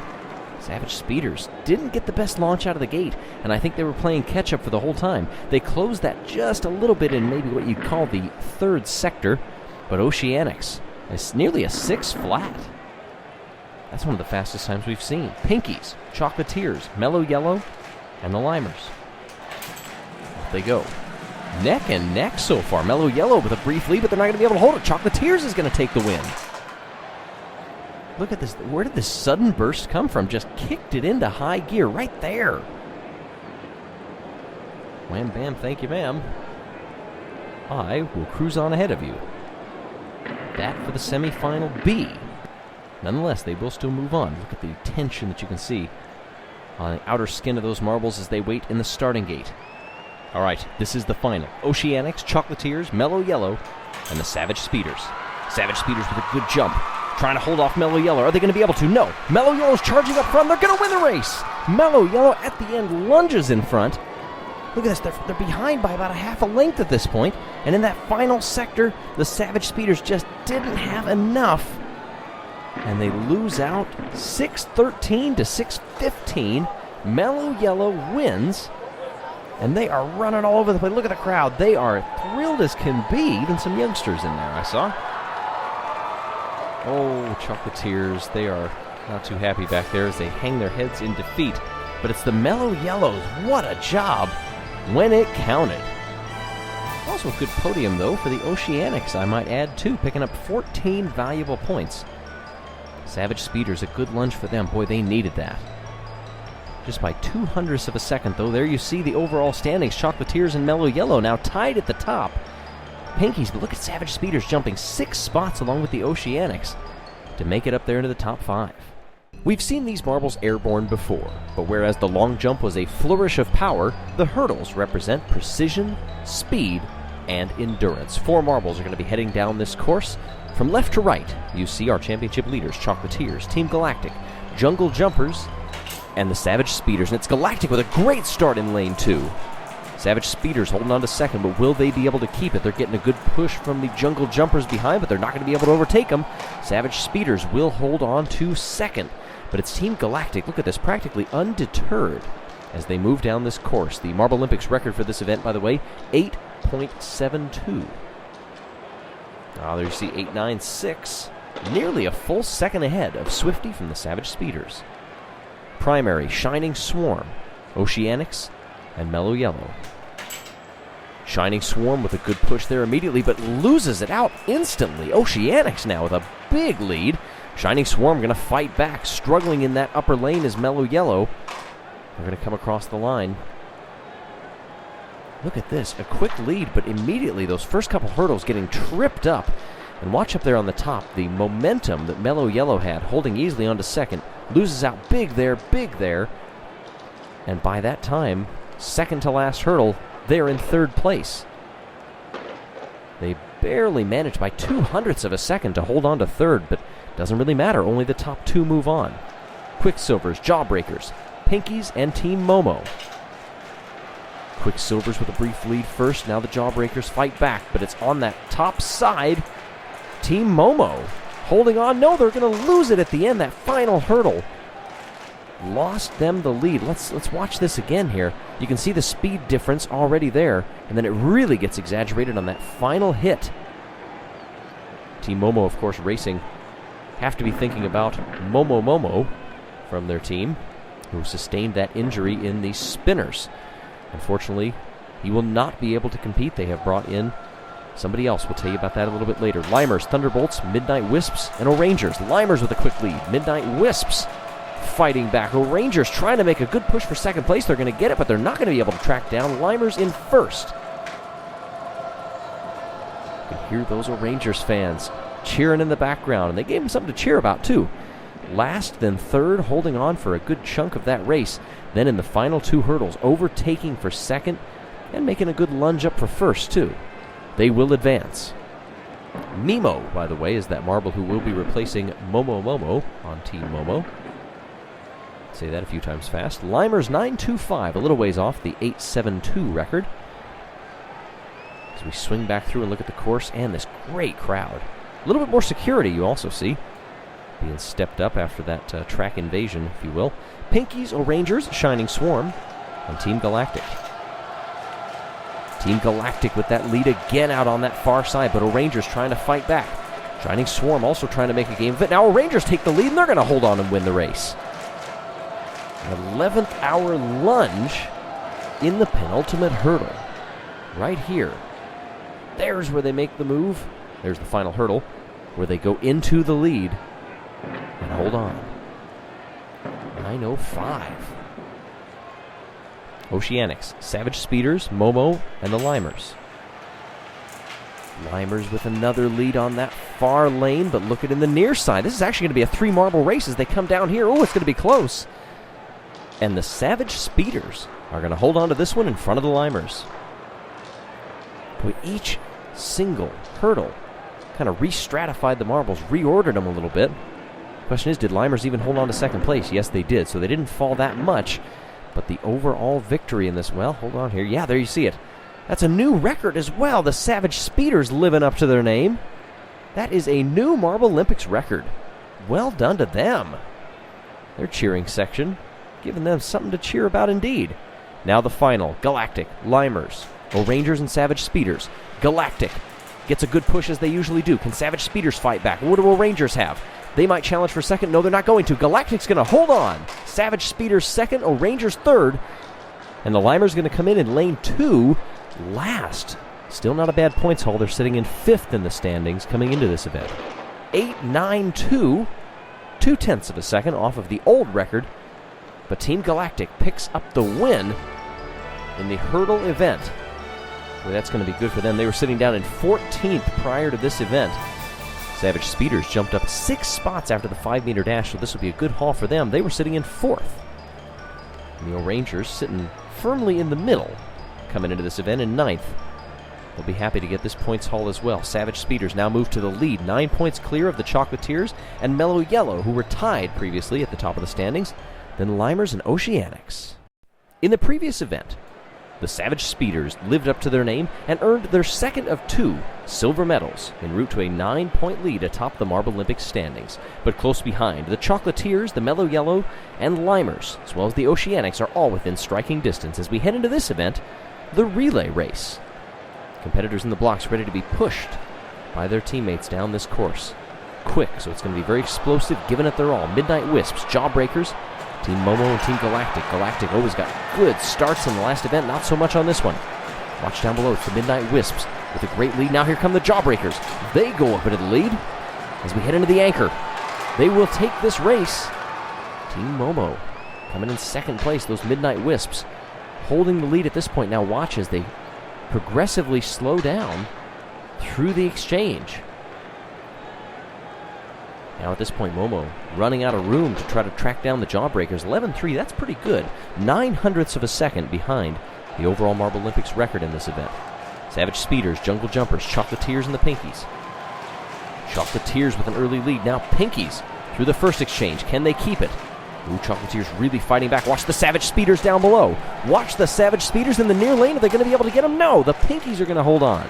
Savage Speeders didn't get the best launch out of the gate, and I think they were playing catch-up for the whole time. They closed that just a little bit in maybe what you'd call the third sector, but Oceanics is nearly a 6 flat. That's one of the fastest times we've seen. Pinkies, Chocolatiers, Mellow Yellow, and the Limers. Off they go. Neck and neck so far. Mellow Yellow with a brief lead, but they're not going to be able to hold it. Chocolatiers is going to take the win. Look at this. Where did this sudden burst come from? Just kicked it into high gear right there. Wham, bam, thank you, ma'am. I will cruise on ahead of you. That for the semifinal B. Nonetheless, they will still move on. Look at the tension that you can see on the outer skin of those marbles as they wait in the starting gate. All right, this is the final. Oceanics, Chocolatiers, Mellow Yellow, and the Savage Speeders. Savage Speeders with a good jump, trying to hold off Mellow Yellow. Are they going to be able to? No. Mellow Yellow's charging up front. They're going to win the race. Mellow Yellow at the end lunges in front. Look at this. They're behind by about a half a length at this point. And in that final sector, the Savage Speeders just didn't have enough. And they lose out 6:13 to 6:15. Mellow Yellow wins. And they are running all over the place. Look at the crowd. They are thrilled as can be. Even some youngsters in there, I saw. Oh, Chocolatiers. They are not too happy back there as they hang their heads in defeat. But it's the Mellow Yellows. What a job when it counted. Also a good podium, though, for the Oceanics, I might add, too, picking up 14 valuable points. Savage Speeders, a good lunge for them. Boy, they needed that. Just by 0.02 of a second, though. There you see the overall standings. Chocolatiers and Mellow Yellow now tied at the top. Pinkies, but look at Savage Speeders jumping 6 spots along with the Oceanics to make it up there into the top 5. We've seen these marbles airborne before, but whereas the long jump was a flourish of power, the hurdles represent precision, speed, and endurance. 4 marbles are going to be heading down this course. From left to right, you see our championship leaders, Chocolatiers, Team Galactic, Jungle Jumpers, and the Savage Speeders. And it's Galactic with a great start in lane 2. Savage Speeders holding on to second, but will they be able to keep it? They're getting a good push from the Jungle Jumpers behind, but they're not going to be able to overtake them. Savage Speeders will hold on to second, but it's Team Galactic, look at this, practically undeterred as they move down this course. The MarbleLympics record for this event, by the way, 8.72. There you see 8.96, nearly a full second ahead of Swifty from the Savage Speeders. Primary, Shining Swarm, Oceanics, and Mellow Yellow. Shining Swarm with a good push there immediately, but loses it out instantly. Oceanics now with a big lead. Shining Swarm going to fight back. Struggling in that upper lane is Mellow Yellow. They're going to come across the line. Look at this, a quick lead, but immediately those first couple hurdles getting tripped up. And watch up there on the top, the momentum that Mellow Yellow had, holding easily onto second, loses out big there. And by that time, second to last hurdle, they're in third place. They barely managed by 0.02 of a second to hold on to third, but doesn't really matter, only the top 2 move on. Quicksilvers, Jawbreakers, Pinkies, and Team Momo. Quicksilvers with a brief lead first, now the Jawbreakers fight back, but it's on that top side. Team Momo holding on. No, they're going to lose it at the end, that final hurdle. Lost them the lead. Let's watch this again here. You can see the speed difference already there, and then it really gets exaggerated on that final hit. Team Momo, of course, racing. Have to be thinking about Momo from their team, who sustained that injury in the spinners. Unfortunately, he will not be able to compete. They have brought in somebody else. We'll tell you about that a little bit later. Limers, Thunderbolts, Midnight Wisps, and Orangers. Limers with a quick lead. Midnight Wisps fighting back. Orangers trying to make a good push for second place. They're going to get it, but they're not going to be able to track down Limers in first. You can hear those Orangers fans cheering in the background, and they gave them something to cheer about, too. Last, then third, holding on for a good chunk of that race. Then in the final 2 hurdles, overtaking for second and making a good lunge up for first, too. They will advance. Mimo, by the way, is that marble who will be replacing Momo on Team Momo. Say that a few times fast. Limers 9.25, a little ways off the 8.72 record. As we swing back through and look at the course and this great crowd. A little bit more security you also see. being stepped up after that track invasion, if you will. Pinkies, O'Rangers, Shining Swarm, and Team Galactic. Team Galactic with that lead again out on that far side, but O'Rangers trying to fight back. Shining Swarm also trying to make a game of it. Now O'Rangers take the lead, and they're going to hold on and win the race. An 11th hour lunge in the penultimate hurdle. Right here. There's where they make the move. There's the final hurdle, where they go into the lead and hold on. 9:05. Oceanics, Savage Speeders, Momo, and the Limers. Limers with another lead on that far lane, but look at in the near side. This is actually going to be a 3-marble race as they come down here. Oh, it's going to be close. And the Savage Speeders are going to hold on to this one in front of the Limers. Boy, each single hurdle kind of re-stratified the marbles, reordered them a little bit. Question is, did Limers even hold on to second place? Yes, they did, so they didn't fall that much. But the overall victory in this, well, hold on here. Yeah, there you see it. That's a new record as well. The Savage Speeders living up to their name. That is a new MarbleLympics record. Well done to them. Their cheering section, giving them something to cheer about indeed. Now the final. Galactic, Limers, O'Rangers, and Savage Speeders. Galactic gets a good push as they usually do. Can Savage Speeders fight back? What do O'Rangers have? They might challenge for second. No, they're not going to. Galactic's going to hold on. Savage Speeders second, O'Rangers third. And the Limers going to come in lane 2 last. Still not a bad points haul. They're sitting in 5th in the standings coming into this event. 8.92, 0.2 of a second off of the old record. But Team Galactic picks up the win in the hurdle event. Well, that's going to be good for them. They were sitting down in 14th prior to this event. Savage Speeders jumped up 6 spots after the 5-meter dash, so this will be a good haul for them. They were sitting in 4th. And the O'Rangers sitting firmly in the middle, coming into this event in 9th. They'll be happy to get this points haul as well. Savage Speeders now move to the lead, 9 points clear of the Chocolatiers and Mellow Yellow, who were tied previously at the top of the standings, then Limers and Oceanics. In the previous event, the Savage Speeders lived up to their name and earned their second of 2 silver medals en route to a 9-point lead atop the MarbleLympics standings. But close behind, the Chocolatiers, the Mellow Yellow, and Limers, as well as the Oceanics, are all within striking distance as we head into this event, the relay race. Competitors in the blocks ready to be pushed by their teammates down this course. Quick, so it's going to be very explosive, giving it their all. Midnight Wisps, Jawbreakers, Team Momo, and Team Galactic. Galactic always got good starts in the last event, not so much on this one. Watch down below, it's the Midnight Wisps with a great lead. Now here come the Jawbreakers. They go up into the lead as we head into the anchor. They will take this race. Team Momo coming in second place, those Midnight Wisps holding the lead at this point. Now watch as they progressively slow down through the exchange. Now at this point, Momo running out of room to try to track down the Jawbreakers. 11.3, that's pretty good. 0.09 of a second behind the overall MarbleLympics record in this event. Savage Speeders, Jungle Jumpers, Chocolatiers, and the Pinkies. Chocolatiers with an early lead. Now Pinkies through the first exchange. Can they keep it? Ooh, Chocolatiers really fighting back. Watch the Savage Speeders down below. Watch the Savage Speeders in the near lane. Are they going to be able to get them? No, the Pinkies are going to hold on.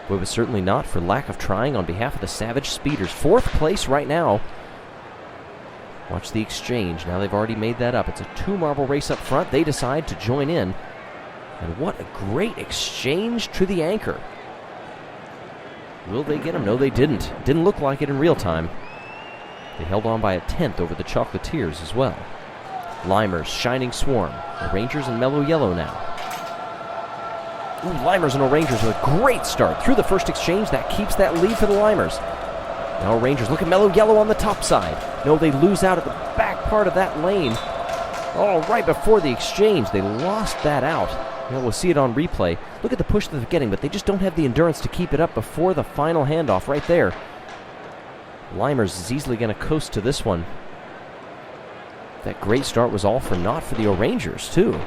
But it was certainly not for lack of trying on behalf of the Savage Speeders. 4th place right now. Watch the exchange. Now they've already made that up. It's a 2-marble race up front. They decide to join in. And what a great exchange to the anchor. Will they get him? No, they didn't. Didn't look like it in real time. They held on by a 10th over the Chocolatiers as well. Limers, Shining Swarm, O'Rangers, and Mellow Yellow now. Ooh, Limers and O'Rangers with a great start through the first exchange. That keeps that lead for the Limers. Now O'Rangers, look at Mellow Yellow on the top side. No, they lose out at the back part of that lane. Oh, right before the exchange, they lost that out. You know, we'll see it on replay. Look at the push that they're getting, but they just don't have the endurance to keep it up before the final handoff right there. Limers is easily going to coast to this one. That great start was all for naught for the O'Rangers, too.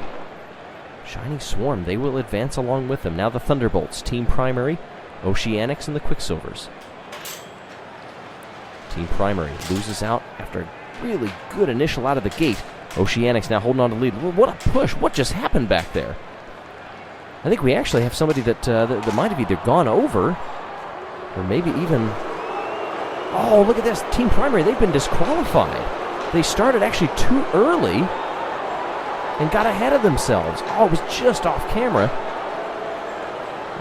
Shining Swarm, they will advance along with them. Now the Thunderbolts, Team Primary, Oceanics, and the Quicksilvers. Team Primary loses out after a really good initial out of the gate. Oceanics now holding on to the lead. Well, what a push. What just happened back there? I think we actually have somebody that might have either gone over or maybe even Oh, look at this. Team Primary, they've been disqualified. They started actually too early and got ahead of themselves. Oh, it was just off camera.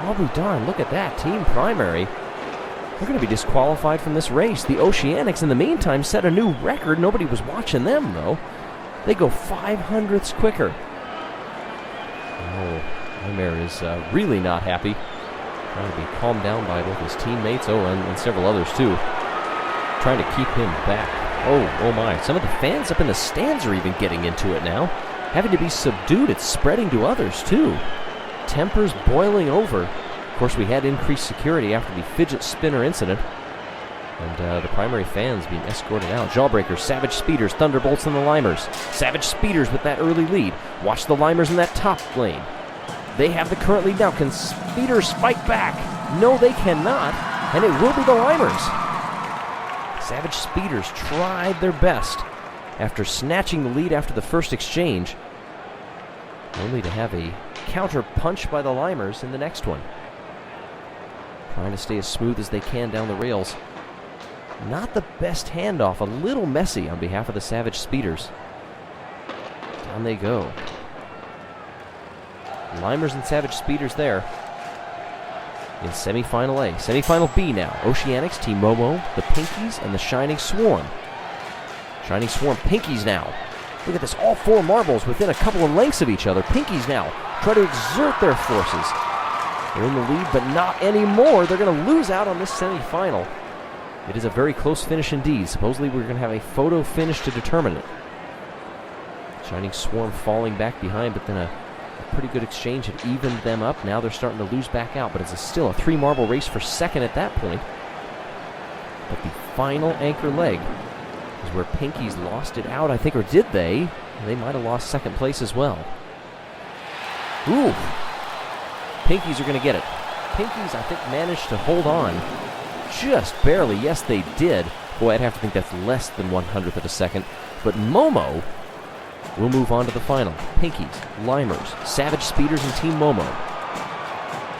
I'll be darned. Look at that. Team Primary. They're going to be disqualified from this race. The Oceanics, in the meantime, set a new record. Nobody was watching them, though. They go 5/100ths quicker. Oh, Nightmare is really not happy. Trying to be calmed down by both his teammates, and several others, too. Trying to keep him back. Oh my. Some of the fans up in the stands are even getting into it now. Having to be subdued. It's spreading to others, too. Tempers boiling over. Of course, we had increased security after the fidget spinner incident. And the primary fans being escorted out. Jawbreakers, Savage Speeders, Thunderbolts, and the Limers. Savage Speeders with that early lead. Watch the Limers in that top lane. They have the current lead now. Can Speeders fight back? No, they cannot. And it will be the Limers. Savage Speeders tried their best after snatching the lead after the first exchange, only to have a counter punch by the Limers in the next one. Trying to stay as smooth as they can down the rails. Not the best handoff, a little messy on behalf of the Savage Speeders. Down they go. Limers and Savage Speeders there. In semifinal A. Semifinal B now. Oceanics, Team Momo, the Pinkies, and the Shining Swarm. Shining Swarm, Pinkies now. Look at this, all four marbles within a couple of lengths of each other. Pinkies now try to exert their forces. They're in the lead, but not anymore. They're going to lose out on this semifinal. It is a very close finish indeed. Supposedly we're going to have a photo finish to determine it. Shining Swarm falling back behind, but then a pretty good exchange had evened them up. Now they're starting to lose back out, but it's still a 3-marble race for second at that point. But the final anchor leg is where Pinkies lost it out, I think, or did they? They might have lost second place as well. Ooh! Pinkies are going to get it. Pinkies, I think, managed to hold on just barely. Yes, they did. Boy, I'd have to think that's less than 1/100th of a second. But Momo will move on to the final. Pinkies, Limers, Savage Speeders, and Team Momo.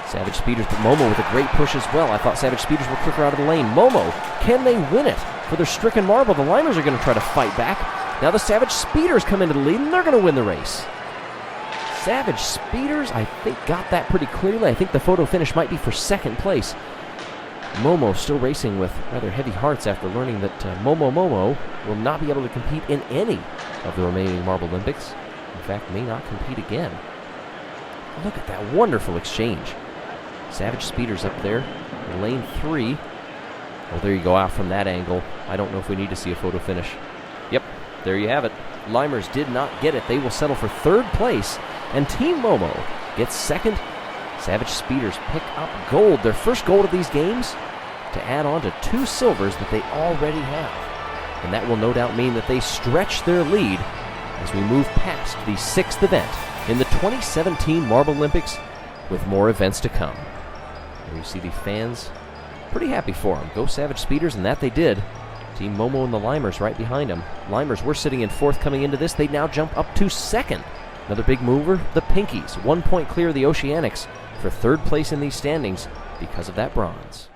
Savage Speeders, but Momo with a great push as well. I thought Savage Speeders were quicker out of the lane. Momo, can they win it for their stricken marble? The Limers are going to try to fight back. Now the Savage Speeders come into the lead, and they're going to win the race. Savage Speeders, I think, got that pretty clearly. I think the photo finish might be for second place. Momo still racing with rather heavy hearts after learning that Momo will not be able to compete in any of the remaining MarbleLympics. In fact, may not compete again. Look at that wonderful exchange. Savage Speeders up there in lane 3. Well, there you go, out from that angle. I don't know if we need to see a photo finish. Yep, there you have it. Limers did not get it. They will settle for third place. And Team Momo gets second. Savage Speeders pick up gold, their first gold of these games, to add on to 2 silvers that they already have. And that will no doubt mean that they stretch their lead as we move past the 6th event in the 2017 MarbleLympics, with more events to come. There you see the fans pretty happy for them. Go Savage Speeders, and that they did. Team Momo and the Limers right behind them. Limers were sitting in 4th coming into this. They now jump up to 2nd. Another big mover, the Pinkies, 1 point clear of the Oceanics for 3rd place in these standings because of that bronze.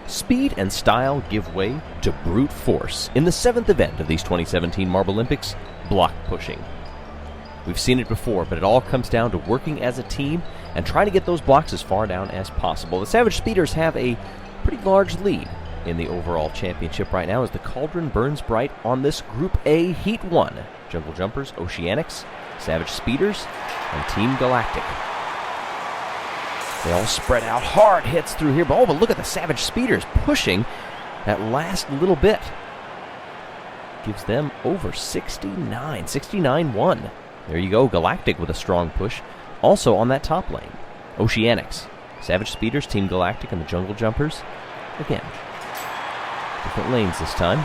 Speed and style give way to brute force in the 7th event of these 2017 MarbleLympics, block pushing. We've seen it before, but it all comes down to working as a team and trying to get those blocks as far down as possible. The Savage Speeders have a pretty large lead in the overall championship right now as the cauldron burns bright on this Group A Heat 1. Jungle Jumpers, Oceanics, Savage Speeders, and Team Galactic. They all spread out, hard hits through here, but look at the Savage Speeders pushing that last little bit. Gives them over 69, 69-1. There you go, Galactic with a strong push. Also on that top lane, Oceanics, Savage Speeders, Team Galactic, and the Jungle Jumpers. Again, different lanes this time.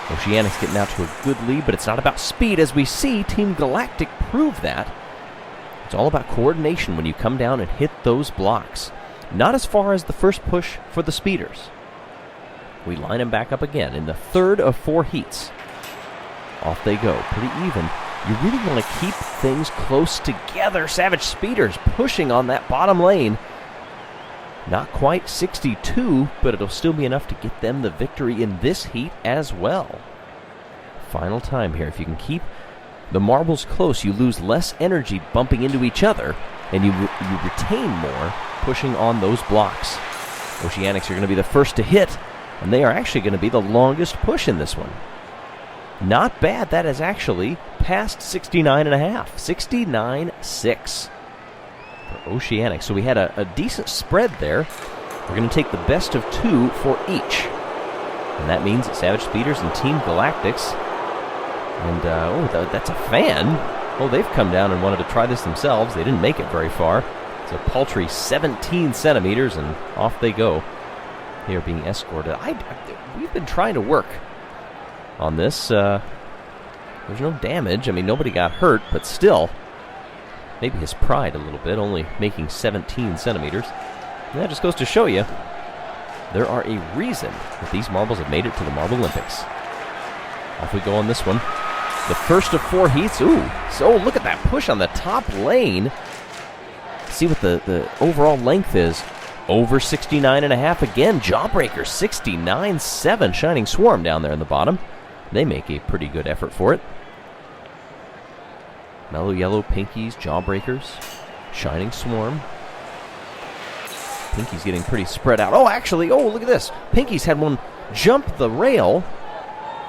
Oceanics getting out to a good lead, but it's not about speed, as we see Team Galactic prove that. It's all about coordination when you come down and hit those blocks. Not as far as the first push for the Speeders. We line them back up again in the 3rd of 4 heats. Off they go, pretty even. You really want to keep things close together. Savage Speeders pushing on that bottom lane. Not quite 62, but it'll still be enough to get them the victory in this heat as well. Final time here. If you can keep the marbles close, you lose less energy bumping into each other, and you retain more pushing on those blocks. Oceanics are going to be the first to hit, and they are actually going to be the longest push in this one. Not bad. That is actually past 69.5. 69.6 for Oceanics. So we had a decent spread there. We're going to take the best of 2 for each. And that means Savage Speeders and Team Galactics. And, that's a fan. Oh, they've come down and wanted to try this themselves. They didn't make it very far. It's a paltry 17 centimeters, and off they go. They are being escorted. We've been trying to work on this. There's no damage. I mean, nobody got hurt, but still, maybe his pride a little bit, only making 17 centimeters. And that just goes to show you, there are a reason that these marbles have made it to the MarbleLympics. Off we go on this one. The first of 4 heats. Ooh, so look at that push on the top lane. See what the overall length is. Over 69.5 again. Jawbreakers, 69.7. Shining Swarm down there in the bottom. They make a pretty good effort for it. Mellow, Yellow, Pinkies, Jawbreakers, Shining Swarm. Pinkies getting pretty spread out. Oh, actually, look at this. Pinkies had one jump the rail.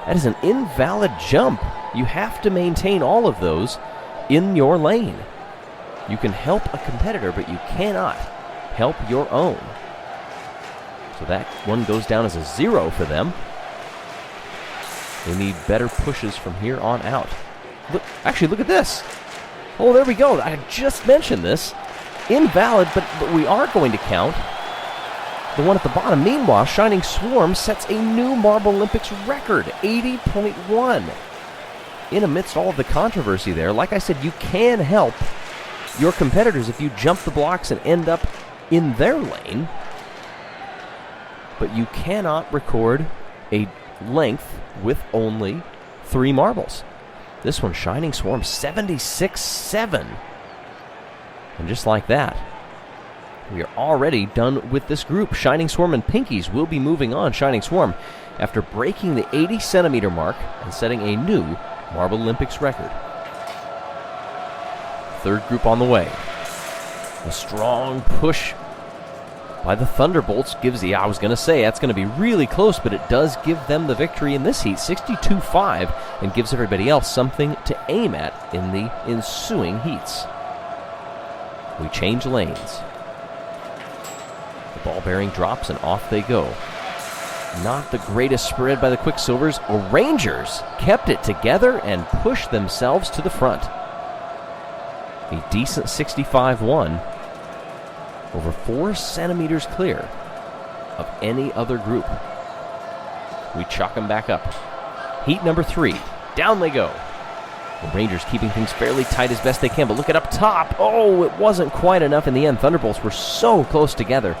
That is an invalid jump. You have to maintain all of those in your lane. You can help a competitor, but you cannot help your own. So that one goes down as a 0 for them. They need better pushes from here on out. Look at this. Oh, there we go. I just mentioned this. Invalid, but we are going to count the one at the bottom. Meanwhile, Shining Swarm sets a new MarbleLympics record, 80.1. In amidst all of the controversy there, like I said, you can help your competitors if you jump the blocks and end up in their lane, but you cannot record a length with only 3 marbles. This one, Shining Swarm, 76.7. And just like that, we are already done with this group. Shining Swarm and Pinkies will be moving on. Shining Swarm, after breaking the 80 centimeter mark and setting a new MarbleLympics record. Third group on the way. A strong push by the Thunderbolts gives I was going to say that's going to be really close, but it does give them the victory in this heat, 62.5, and gives everybody else something to aim at in the ensuing heats. We change lanes. The ball bearing drops and off they go. Not the greatest spread by the Quicksilvers. Rangers kept it together and pushed themselves to the front. A decent 65.1. Over 4 centimeters clear of any other group. We chalk them back up. Heat number 3. Down they go. The Rangers keeping things fairly tight as best they can, but look at up top. Oh, it wasn't quite enough in the end. Thunderbolts were so close together,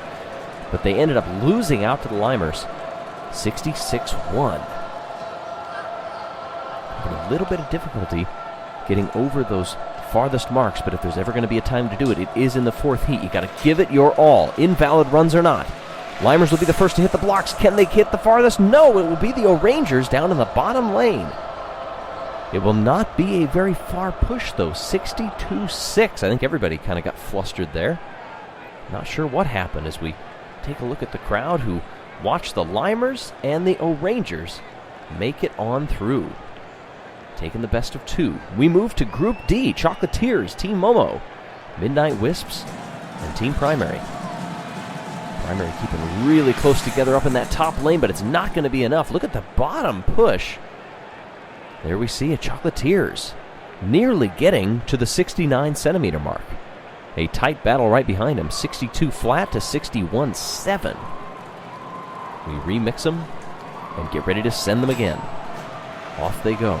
but they ended up losing out to the Limers. 66.1. Having a little bit of difficulty getting over those farthest marks, but if there's ever going to be a time to do it, it is in the 4th heat. You got to give it your all, invalid runs or not. Limers will be the first to hit the blocks. Can they hit the farthest? No, it will be the Rangers down in the bottom lane. It will not be a very far push, though. 62.6. I think everybody kind of got flustered there. Not sure what happened as we take a look at the crowd who watched the Limers and the Rangers make it on through. Taking the best of 2. We move to Group D. Chocolatiers, Team Momo, Midnight Wisps, and Team Primary. Primary keeping really close together up in that top lane, but it's not going to be enough. Look at the bottom push. There we see a Chocolatiers nearly getting to the 69 centimeter mark. A tight battle right behind him, 62 flat to 61.7. We remix them and get ready to send them again. Off they go.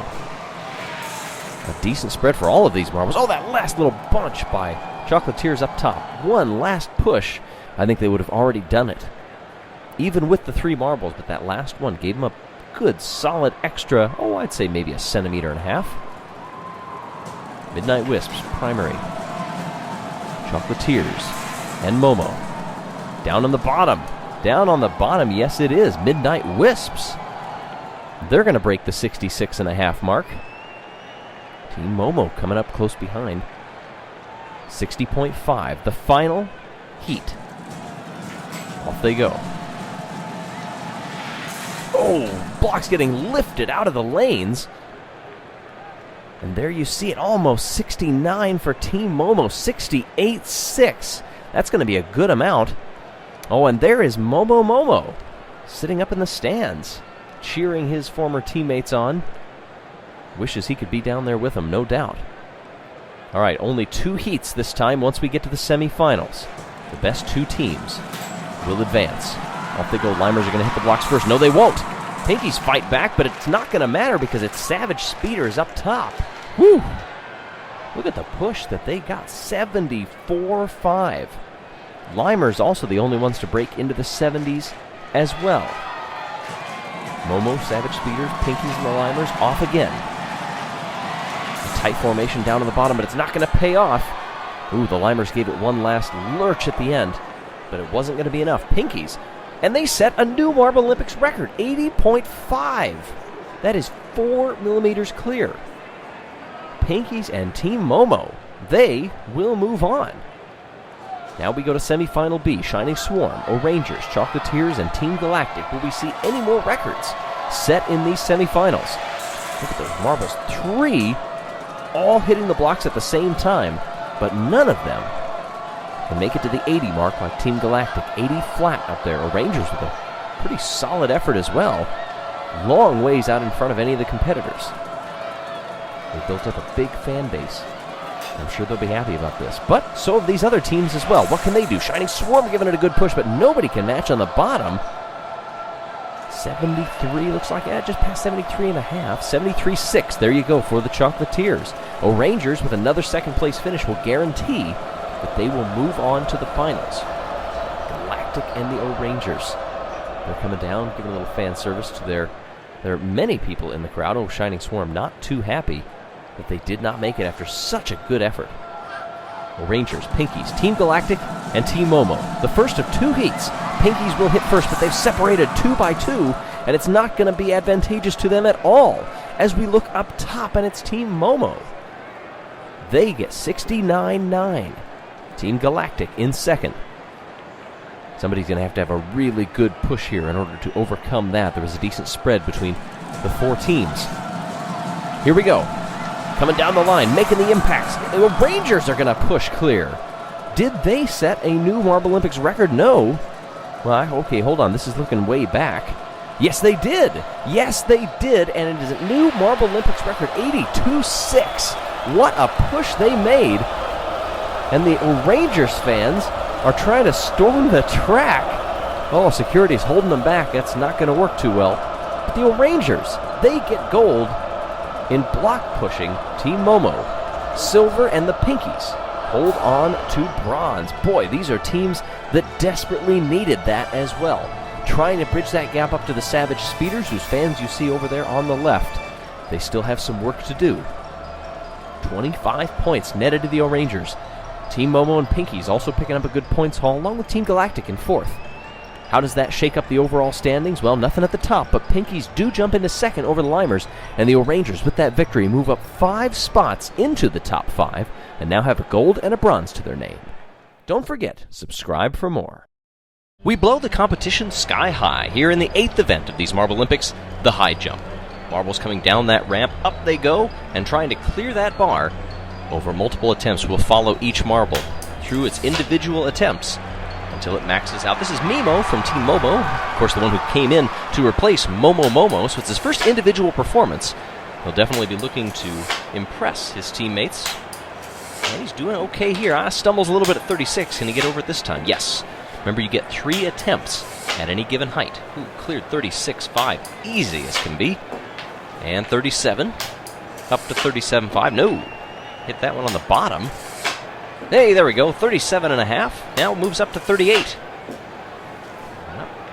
A decent spread for all of these marbles. Oh, that last little bunch by Chocolatiers up top. One last push. I think they would have already done it, even with the 3 marbles, but that last one gave them a good, solid extra, I'd say maybe a 1.5 centimeters. Midnight Wisps, Primary, Chocolatiers, and Momo. Down on the bottom. Down on the bottom, yes it is. Midnight Wisps. They're going to break the 66.5 mark. Team Momo coming up close behind. 60.5. The final heat. Off they go. Oh, blocks getting lifted out of the lanes. And there you see it, almost 69 for Team Momo, 68.6. That's going to be a good amount. Oh, and there is Momo sitting up in the stands, cheering his former teammates on. Wishes he could be down there with them, no doubt. All right, only 2 heats this time once we get to the semifinals. The best 2 teams will advance. Off they go. Limers are going to hit the blocks first. No, they won't. Pinkies fight back, but it's not going to matter because it's Savage Speeders up top. Woo! Look at the push that they got. 74.5. Limers also the only ones to break into the 70s as well. Momo, Savage Speeders, Pinkies, and the Limers off again. A tight formation down on the bottom, but it's not going to pay off. Ooh, the Limers gave it one last lurch at the end, but it wasn't going to be enough. Pinkies, and they set a new MarbleLympics record, 80.5. That is 4 millimeters clear. Pinkies and Team Momo, they will move on. Now we go to semifinal B. Shining Swarm, O'Rangers, Chocolatiers, and Team Galactic. Will we see any more records set in these semifinals? Look at those marbles. 3 all hitting the blocks at the same time, but none of them can make it to the 80 mark like Team Galactic. 80 flat up there. O'Rangers with a pretty solid effort as well. Long ways out in front of any of the competitors. They built up a big fan base. I'm sure they'll be happy about this. But so have these other teams as well. What can they do? Shining Swarm giving it a good push, but nobody can match on the bottom. 73 looks like, just past 73 and a half. 73.6. There you go for the Chocolatiers. O'Rangers with another second place finish will guarantee that they will move on to the finals. Galactic and the O'Rangers. They're coming down, giving a little fan service to there are many people in the crowd. Oh, Shining Swarm not too happy that they did not make it after such a good effort. O'Rangers, Pinkies, Team Galactic, and Team Momo. The first of 2 heats. Pinkies will hit first, but they've separated 2 by 2, and it's not going to be advantageous to them at all. As we look up top, and it's Team Momo. They get 69.9. Team Galactic in second. Somebody's going to have a really good push here in order to overcome that. There was a decent spread between the 4 teams. Here we go. Coming down the line, making the impacts. The Rangers are going to push clear. Did they set a new MarbleLympics record? No. Well, okay, hold on. This is looking way back. Yes, they did. Yes, they did. And it is a new MarbleLympics record, 82.6. What a push they made. And the Rangers fans are trying to storm the track. Oh, security's holding them back. That's not going to work too well. But the Rangers, they get gold in block pushing. Team Momo, silver, and the Pinkies hold on to bronze. Boy, these are teams that desperately needed that as well. Trying to bridge that gap up to the Savage Speeders, whose fans you see over there on the left. They still have some work to do. 25 points netted to the O'Rangers. Team Momo and Pinkies also picking up a good points haul, along with Team Galactic in 4th. How does that shake up the overall standings? Well, nothing at the top, but Pinkies do jump into second over the Limers, and the O'Rangers, with that victory, move up 5 spots into the top 5, and now have a gold and a bronze to their name. Don't forget, subscribe for more. We blow the competition sky high here in the 8th event of these MarbleLympics, the high jump. Marbles coming down that ramp, up they go, and trying to clear that bar over multiple attempts. Will follow each marble through its individual attempts until it maxes out. This is Mimo from Team Momo, of course the one who came in to replace Momo, so it's his first individual performance. He'll definitely be looking to impress his teammates. And he's doing okay here. Stumbles a little bit at 36. Can he get over it this time? Yes. Remember, you get 3 attempts at any given height. Ooh, cleared 36.5. Easy as can be. And 37. Up to 37.5. No. Hit that one on the bottom. Hey, there we go. 37.5. Now moves up to 38.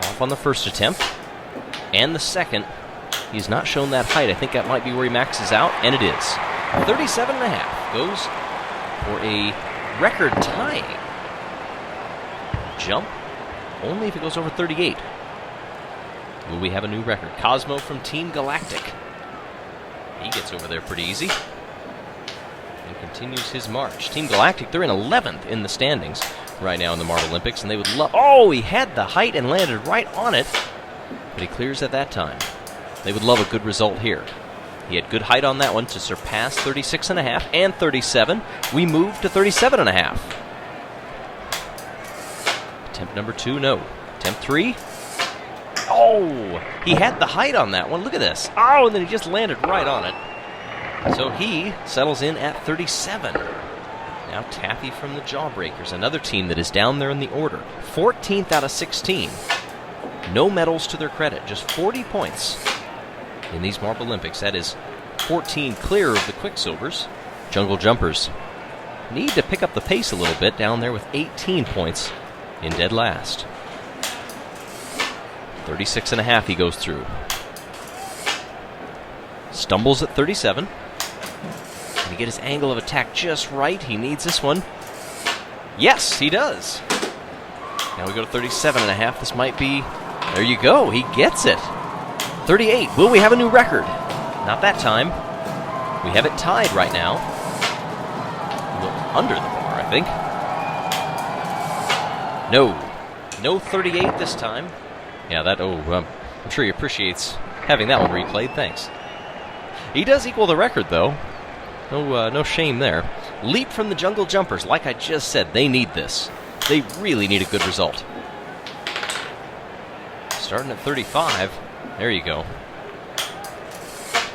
Off on the first attempt. And the second. He's not shown that height. I think that might be where he maxes out. And it is. 37.5. Goes for a record-tying jump only if it goes over 38. Will we have a new record? Cosmo from Team Galactic. He gets over there pretty easy and continues his march. Team Galactic, they're in 11th in the standings right now in the MarbleLympics, and they would love... Oh, he had the height and landed right on it, but he clears at that time. They would love a good result here. He had good height on that one to surpass 36.5 and 37. We move to 37.5. Attempt number 2, no. Attempt 3. Oh, he had the height on that one. Look at this. Oh, and then he just landed right on it. So he settles in at 37. Now Taffy from the Jawbreakers, another team that is down there in the order. 14th out of 16. No medals to their credit, just 40 points in these MarbleLympics. That is 14 clear of the Quicksilvers. Jungle Jumpers need to pick up the pace a little bit down there with 18 points in dead last. 36.5 he goes through. Stumbles at 37. Can he get his angle of attack just right? He needs this one. Yes, he does. Now we go to 37.5. This might be... There you go. He gets it. 38. Will we have a new record? Not that time. We have it tied right now. Under the bar, I think. No. No 38 this time. Yeah, that... I'm sure he appreciates having that one replayed. Thanks. He does equal the record, though. No shame there. Leap from the Jungle Jumpers. Like I just said, they need this. They really need a good result. Starting at 35. There you go.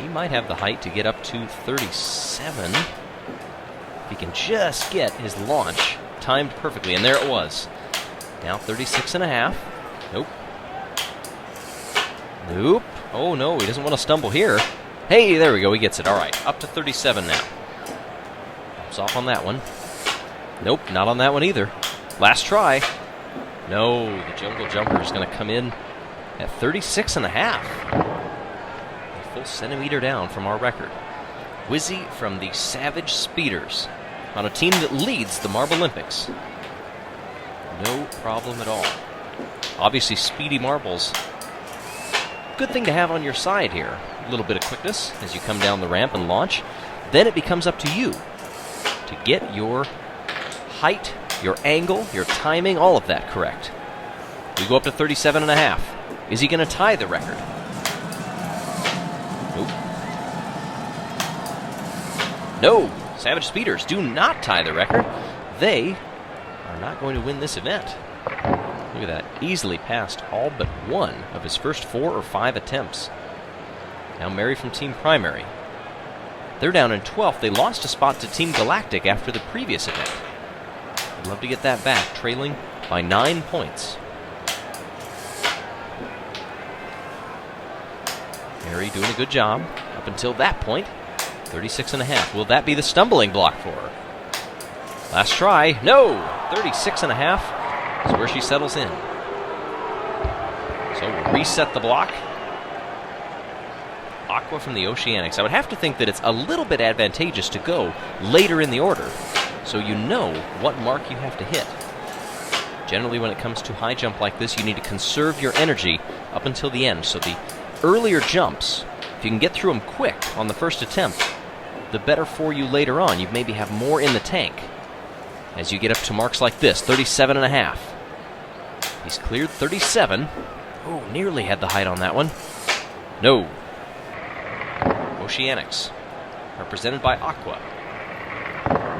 He might have the height to get up to 37. If he can just get his launch timed perfectly. And there it was. Now 36.5. Nope. Nope. Oh, no, he doesn't want to stumble here. Hey, there we go. He gets it. All right, up to 37 now. It's off on that one. Nope, not on that one either. Last try. No, the Jungle Jumper is going to come in at 36.5. A full centimeter down from our record. Wispe from the Savage Speeders on a team that leads the MarbleLympics. No problem at all. Obviously, Speedy Marbles. Good thing to have on your side here. A little bit of quickness as you come down the ramp and launch. Then it becomes up to you to get your height, your angle, your timing, all of that correct. We go up to 37.5. Is he going to tie the record? Nope. No! Savage Speeders do not tie the record. They are not going to win this event. Look at that. Easily passed all but one of his first 4 or 5 attempts. Now Mary from Team Primary. They're down in 12th. They lost a spot to Team Galactic after the previous event. I'd love to get that back, trailing by 9 points. Mary doing a good job up until that point. 36.5. Will that be the stumbling block for her? Last try. No! 36.5 is where she settles in. So we'll reset the block. Aqua from the Oceanics. I would have to think that it's a little bit advantageous to go later in the order, so you know what mark you have to hit. Generally, when it comes to high jump like this, you need to conserve your energy up until the end. So the earlier jumps, if you can get through them quick on the first attempt, the better for you later on. You maybe have more in the tank as you get up to marks like this, 37.5. He's cleared 37. Oh, nearly had the height on that one. No. Oceanics, represented by Aqua.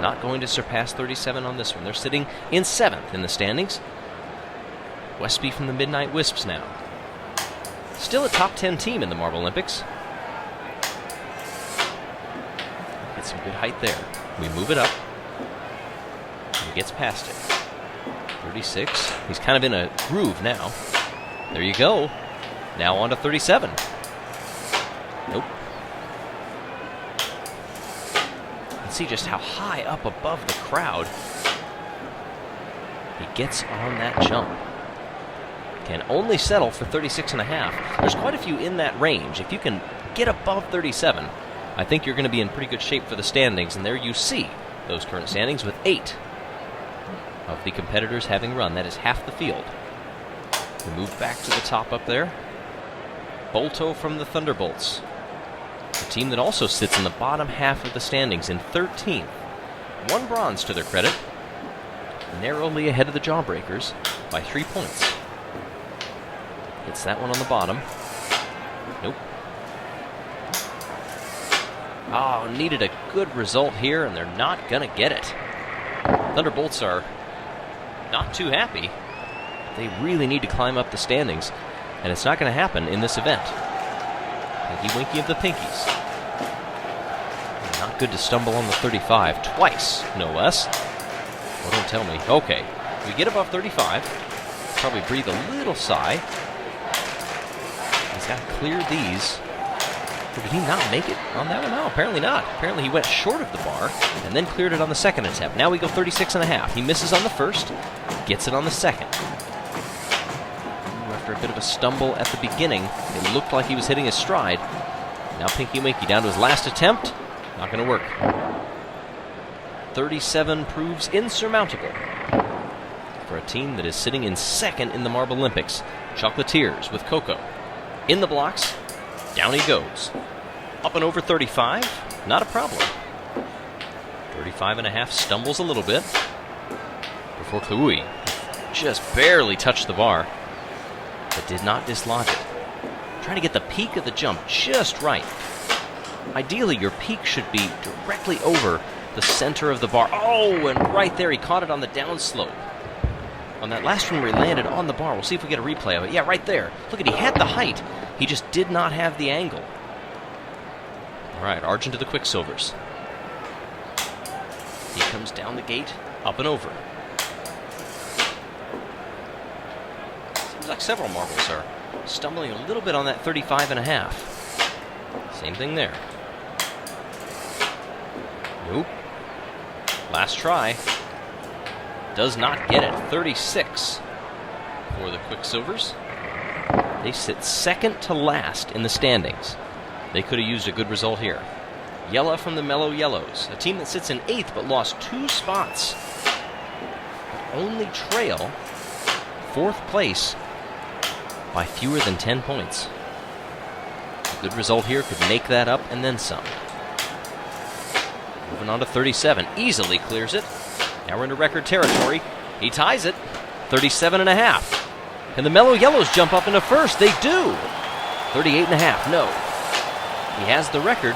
Not going to surpass 37 on this one. They're sitting in 7th in the standings. Wispe from the Midnight Wisps now. Still a top 10 team in the MarbleLympics. Get some good height there. We move it up. He gets past it. 36. He's kind of in a groove now. There you go. Now on to 37. Nope. See just how high up above the crowd he gets on that jump. Can only settle for 36.5. There's quite a few in that range. If you can get above 37, I think you're going to be in pretty good shape for the standings. And there you see those current standings with 8 of the competitors having run. That is half the field. We move back to the top up there. Bolto from the Thunderbolts. A team that also sits in the bottom half of the standings in 13th. 1 bronze to their credit. Narrowly ahead of the Jawbreakers by 3 points. Hits that one on the bottom. Nope. Oh, needed a good result here, and they're not going to get it. Thunderbolts are not too happy. They really need to climb up the standings, and it's not going to happen in this event. Pinky Winky of the Pinkies. Not good to stumble on the 35 twice, no less. Oh, don't tell me. Okay, we get above 35. Probably breathe a little sigh. He's got to clear these. Or did he not make it on that one? No, apparently not. Apparently he went short of the bar and then cleared it on the second attempt. Now we go 36.5. He misses on the first, gets it on the second. After a bit of a stumble at the beginning, it looked like he was hitting his stride. Now Pinky Winky down to his last attempt. Not going to work. 37 proves insurmountable for a team that is sitting in second in the MarbleLympics. Chocolatiers with Coco. In the blocks, down he goes. Up and over 35, not a problem. 35.5 stumbles a little bit before Kui just barely touched the bar, but did not dislodge it. Trying to get the peak of the jump just right. Ideally, your peak should be directly over the center of the bar. Oh, and right there, he caught it on the downslope. On that last one where he landed on the bar, we'll see if we get a replay of it. Yeah, right there. Look at, he had the height. He just did not have the angle. All right, Argent to the Quicksilvers. He comes down the gate, up and over. Seems like several marbles are stumbling a little bit on that 35.5. Same thing there. Nope. Last try. Does not get it. 36 for the Quicksilvers. They sit second to last in the standings. They could have used a good result here. Jelle from the Mellow Yellows, a team that sits in 8th but lost 2 spots. Only trail 4th place by fewer than 10 points. A good result here could make that up and then some. Moving on to 37, easily clears it. Now we're into record territory. He ties it, 37.5. Can the Mellow Yellows jump up into first? They do. 38.5, no. He has the record.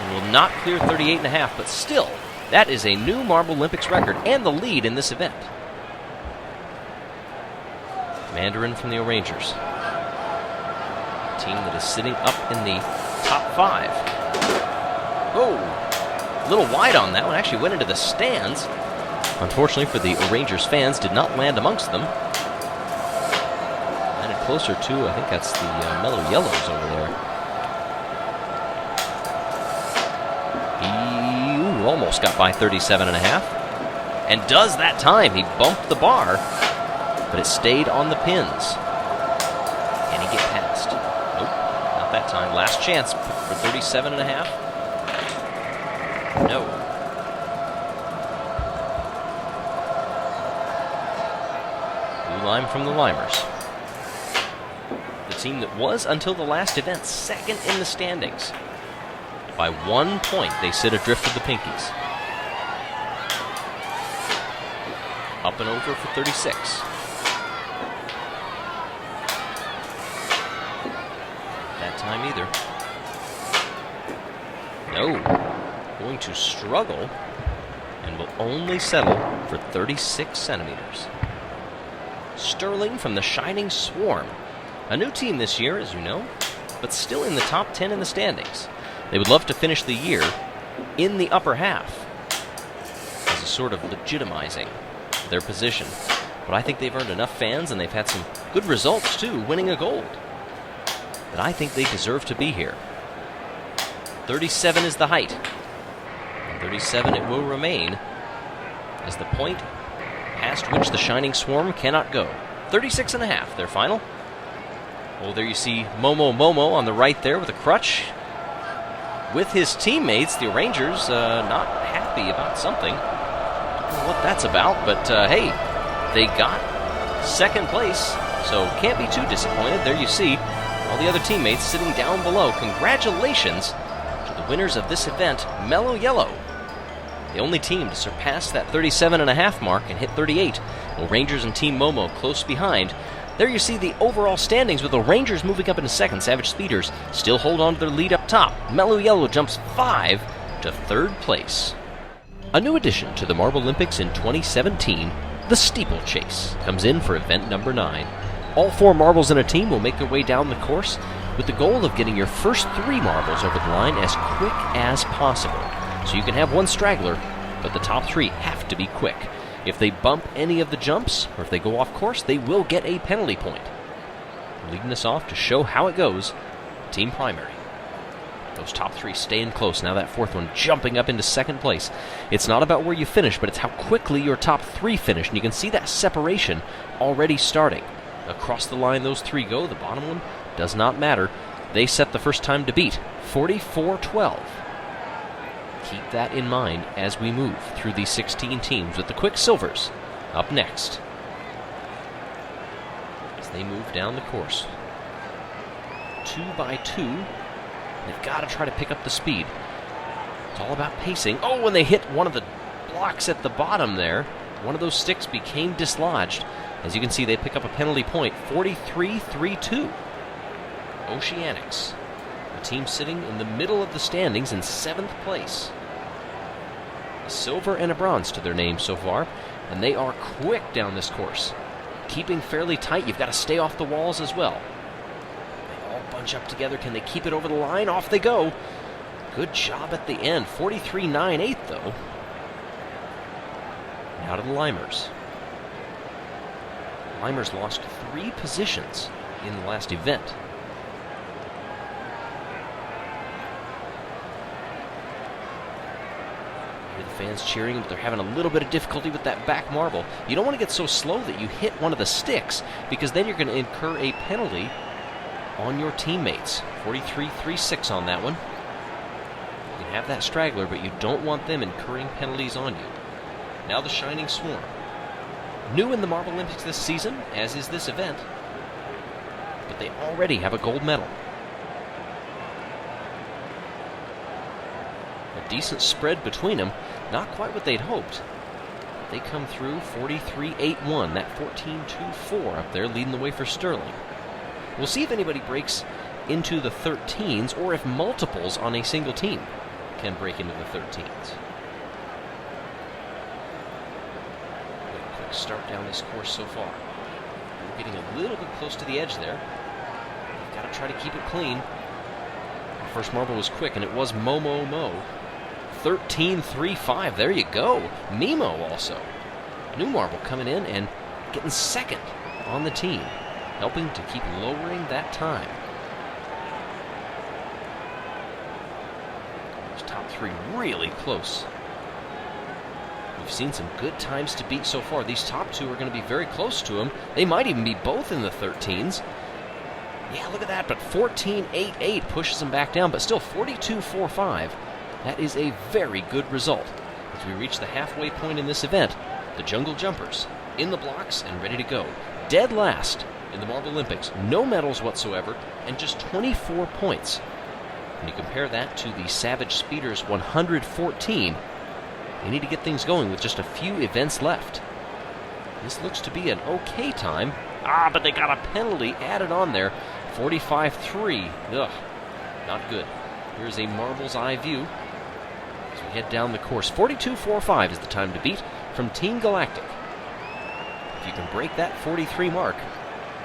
And will not clear 38.5, but still, that is a new MarbleLympics record and the lead in this event. Mandarin from the O'Rangers. A team that is sitting up in the top 5. Oh! A little wide on that one, actually went into the stands. Unfortunately for the Rangers fans, did not land amongst them. Landed closer to, I think that's the Mellow Yellows over there. He almost got by 37.5. And does that time. He bumped the bar, but it stayed on the pins. Can he get past? Nope, not that time. Last chance for 37.5. No. Blue Lime from the Limers. The team that was, until the last event, second in the standings. By 1 point, they sit adrift of the Pinkies. Up and over for 36. That time either. No. Going to struggle and will only settle for 36 centimeters. Sterling from the Shining Swarm. A new team this year, as you know, but still in the top 10 in the standings. They would love to finish the year in the upper half as a sort of legitimizing their position. But I think they've earned enough fans and they've had some good results too, winning a gold, that I think they deserve to be here. 37 is the height. 37 it will remain as the point past which the Shining Swarm cannot go. 36.5, their final. Oh, there you see Momo on the right there with a crutch. With his teammates, the Rangers, not happy about something. I don't know what that's about, but hey, they got second place, so can't be too disappointed. There you see all the other teammates sitting down below. Congratulations to the winners of this event, Mellow Yellow. The only team to surpass that 37.5 mark and hit 38. Well, Rangers and Team Momo close behind. There you see the overall standings with the Rangers moving up into second. Savage Speeders still hold on to their lead up top. Mellow Yellow jumps 5 to third place. A new addition to the MarbleLympics in 2017, the Steeplechase, comes in for event number 9. All 4 marbles in a team will make their way down the course with the goal of getting your first 3 marbles over the line as quick as possible. So you can have 1 straggler, but the top 3 have to be quick. If they bump any of the jumps, or if they go off course, they will get a penalty point. Leading us off to show how it goes, Team Primary. Those top 3 staying close. Now that 4th one jumping up into second place. It's not about where you finish, but it's how quickly your top 3 finish. And you can see that separation already starting. Across the line those 3 go. The bottom one does not matter. They set the first time to beat, 44-12. Keep that in mind as we move through these 16 teams with the Quicksilvers up next as they move down the course. 2 by 2. They've got to try to pick up the speed. It's all about pacing. Oh, when they hit one of the blocks at the bottom there, one of those sticks became dislodged. As you can see, they pick up a penalty point, 43-32. Oceaniccs, a team sitting in the middle of the standings in 7th place. A silver and a bronze to their name so far, and they are quick down this course. Keeping fairly tight, you've got to stay off the walls as well. They all bunch up together. Can they keep it over the line? Off they go. Good job at the end. 43-9/8 though. Now to the Limers. Limers lost 3 positions in the last event. Fans cheering, but they're having a little bit of difficulty with that back marble. You don't want to get so slow that you hit one of the sticks, because then you're going to incur a penalty on your teammates. 43-36 on that one. You can have that straggler, but you don't want them incurring penalties on you. Now the Shining Swarm. New in the MarbleLympics this season, as is this event, but they already have a gold medal. A decent spread between them. Not quite what they'd hoped. They come through 43-8-1, that 14-2-4 up there, leading the way for Sterling. We'll see if anybody breaks into the 13s, or if multiples on a single team can break into the 13s. A quick start down this course so far. We're getting a little bit close to the edge there. We've got to try to keep it clean. The first marble was quick, and it was Momo. 13-3-5. There you go. Nemo also. New marble coming in and getting second on the team, helping to keep lowering that time. Those top 3 really close. We've seen some good times to beat so far. These top 2 are going to be very close to them. They might even be both in the 13s. Yeah, look at that. But 14-8-8 pushes them back down, but still 42-4-5. That is a very good result. As we reach the halfway point in this event, the Jungle Jumpers in the blocks and ready to go. Dead last in the MarbleLympics. No medals whatsoever, and just 24 points. When you compare that to the Savage Speeders 114, they need to get things going with just a few events left. This looks to be an okay time. But they got a penalty added on there. 45-3. Ugh, not good. Here's a Marble's eye view as we head down the course. 42-4-5 is the time to beat from Team Galactic. If you can break that 43 mark,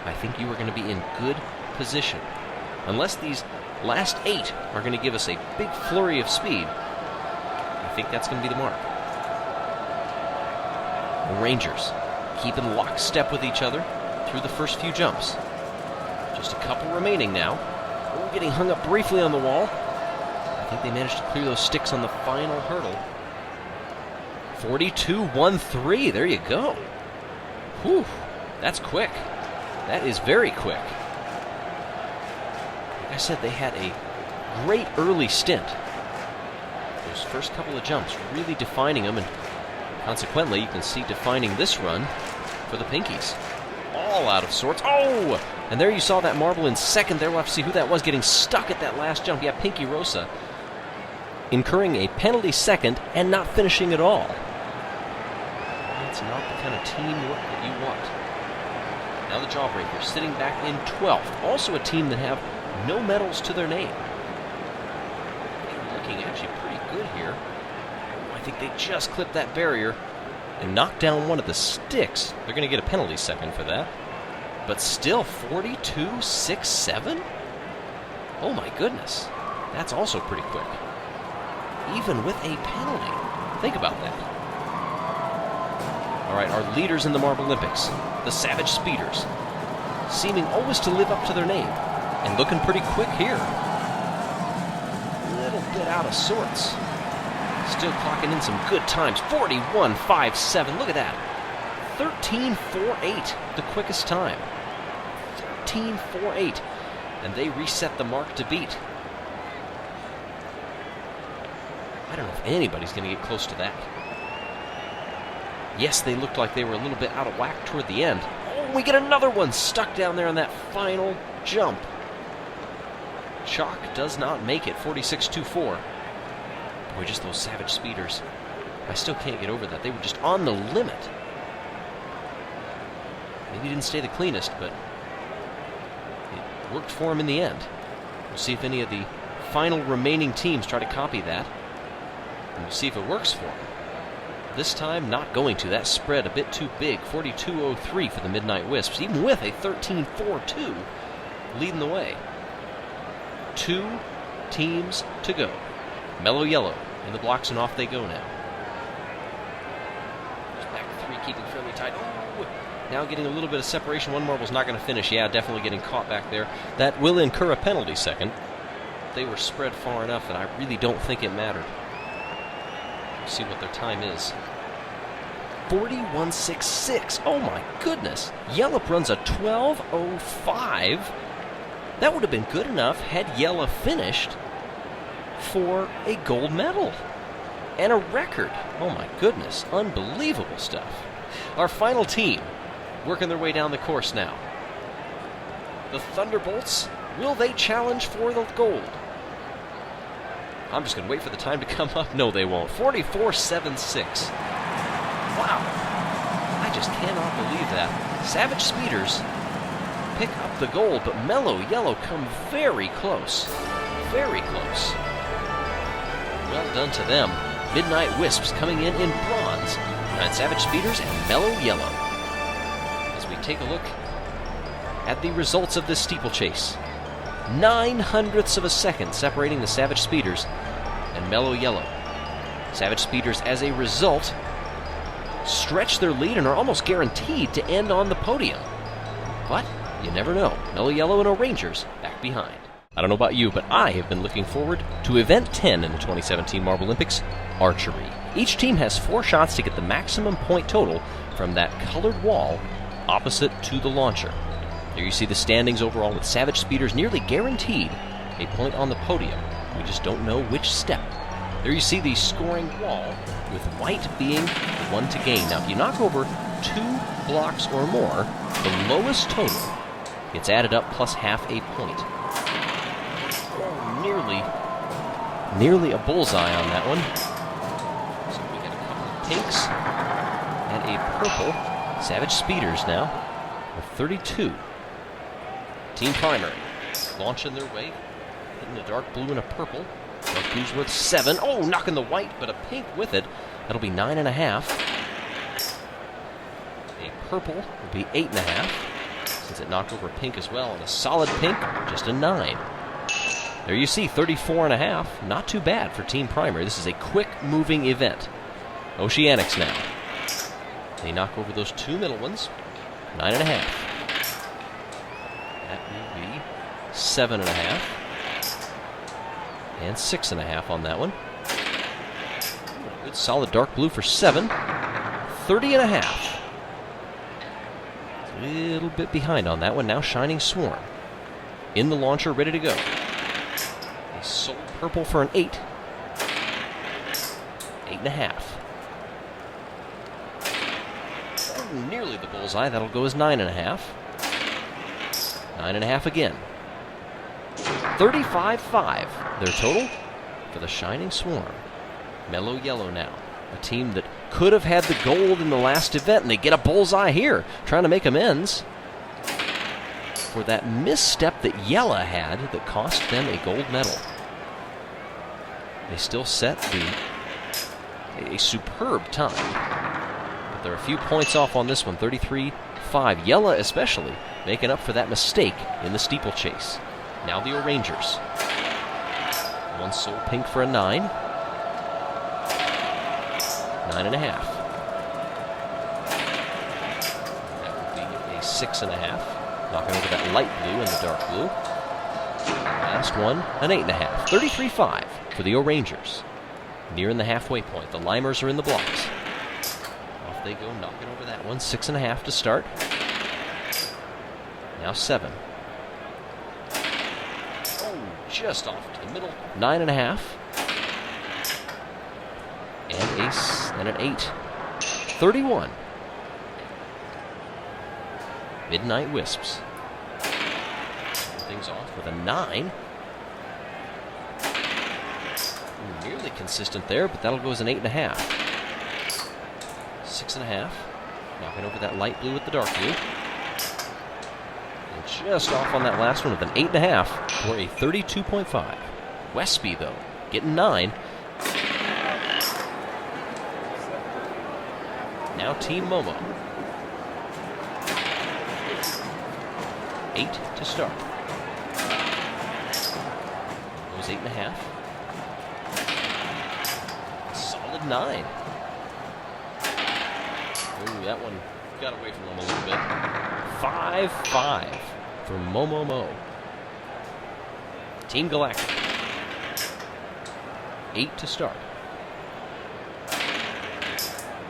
I think you are going to be in good position. Unless these last 8 are going to give us a big flurry of speed, I think that's going to be the mark. The Rangers keeping lockstep with each other through the first few jumps. Just a couple remaining now. We're getting hung up briefly on the wall. I think they managed to clear those sticks on the final hurdle. 42-1-3. There you go. Whew. That's quick. That is very quick. Like I said, they had a great early stint. Those first couple of jumps really defining them, and consequently, you can see defining this run for the Pinkies. all out of sorts. Oh! And there you saw that marble in second there. We'll have to see who that was getting stuck at that last jump. Yeah, Pinky Rosa incurring a penalty second and not finishing at all. That's not the kind of teamwork that you want. Now the Jawbreakers sitting back in 12th. Also a team that have no medals to their name. They're looking actually pretty good here. Oh, I think they just clipped that barrier and knocked down one of the sticks. They're going to get a penalty second for that. But still, 42-6-7? Oh my goodness. That's also pretty quick. Even with a penalty. Think about that. All right, our leaders in the MarbleLympics, the Savage Speeders, seeming always to live up to their name, and looking pretty quick here. A little bit out of sorts. Still clocking in some good times. 41-5-7, look at that. 13-4-8, the quickest time. 13-4-8, and they reset the mark to beat. I don't know if anybody's going to get close to that. Yes, they looked like they were a little bit out of whack toward the end. Oh, we get another one stuck down there on that final jump. Choc does not make it, 46-2-4. Boy, just those Savage Speeders. I still can't get over that. They were just on the limit. Maybe didn't stay the cleanest, but it worked for them in the end. We'll see if any of the final remaining teams try to copy that. And we'll see if it works for them. This time, not going to. That spread a bit too big. 42-03 for the Midnight Wisps, even with a 13-4-2 leading the way. 2 teams to go. Mellow Yellow in the blocks, and off they go now. Just back to 3, keeping fairly tight. Oh, now getting a little bit of separation. One marble's not going to finish. Yeah, definitely getting caught back there. That will incur a penalty second. They were spread far enough that I really don't think it mattered. We'll see what their time is. 41-6-6. Oh my goodness. Yellow runs a 12:05. That would have been good enough had Yellow finished for a gold medal and a record. Oh my goodness. Unbelievable stuff. Our final team working their way down the course now. The Thunderbolts. Will they challenge for the gold? I'm just going to wait for the time to come up. No, they won't. 44-7-6. Wow. I just cannot believe that. Savage Speeders pick up the gold, but Mellow Yellow come very close. Very close. Well done to them. Midnight Wisps coming in bronze. And Savage Speeders and Mellow Yellow. As we take a look at the results of this steeplechase. 0.09 of a second separating the Savage Speeders and Mellow Yellow. Savage Speeders, as a result, stretch their lead and are almost guaranteed to end on the podium. But you never know. Mellow Yellow and O'Rangers back behind. I don't know about you, but I have been looking forward to Event 10 in the 2017 MarbleLympics, archery. Each team has 4 shots to get the maximum point total from that colored wall opposite to the launcher. There you see the standings overall, with Savage Speeders nearly guaranteed a point on the podium. We just don't know which step. There you see the scoring wall, with white being the one to gain. Now, if you knock over 2 blocks or more, the lowest total gets added up plus half a point. Oh, nearly a bullseye on that one. So we get a couple of pinks and a purple. Savage Speeders now with 32. Team Primary launching their way, hitting a dark blue and a purple. Dark blue's worth 7. Oh, knocking the white, but a pink with it. That'll be 9.5. A purple will be 8.5, since it knocked over a pink as well. And a solid pink, just a 9. There you see, 34.5. Not too bad for Team Primary. This is a quick-moving event. Oceanics now. They knock over those 2 middle ones. 9.5. That will be 7.5. And 6.5 on that one. Good solid dark blue for 7. 30.5. A little bit behind on that one. Now Shining Swarm. In the launcher, ready to go. A sold purple for an 8. 8.5. Oh, nearly the bullseye. That'll go as 9.5. 9.5 again. 35-5, their total for the Shining Swarm. Mellow Yellow now, a team that could have had the gold in the last event, and they get a bullseye here, trying to make amends for that misstep that Jelle had that cost them a gold medal. They still set a superb time, but they're a few points off on this one, 33-5. Jelle especially making up for that mistake in the steeplechase. Now the O'Rangers. One soul pink for a 9. 9.5. That would be a 6.5. Knocking over that light blue and the dark blue. Last one, an 8.5. 33-5 for the O'Rangers. Nearing the halfway point. The Limers are in the blocks. Off they go, knocking over that one. 6.5 to start. Now 7. Oh, just off to the middle. 9.5. And an 8. 31. Midnight Wisps. Things off with a 9. Nearly consistent there, but that'll go as an 8.5. 6.5. Knocking over that light blue with the dark blue. And just off on that last one with an 8.5 for a 32.5. Wispe, though, getting 9. Now Team Momo. 8 to start. Goes 8.5. Solid 9. Ooh, that one got away from them a little bit. 5-5 for Momo. Team Galactic. 8 to start.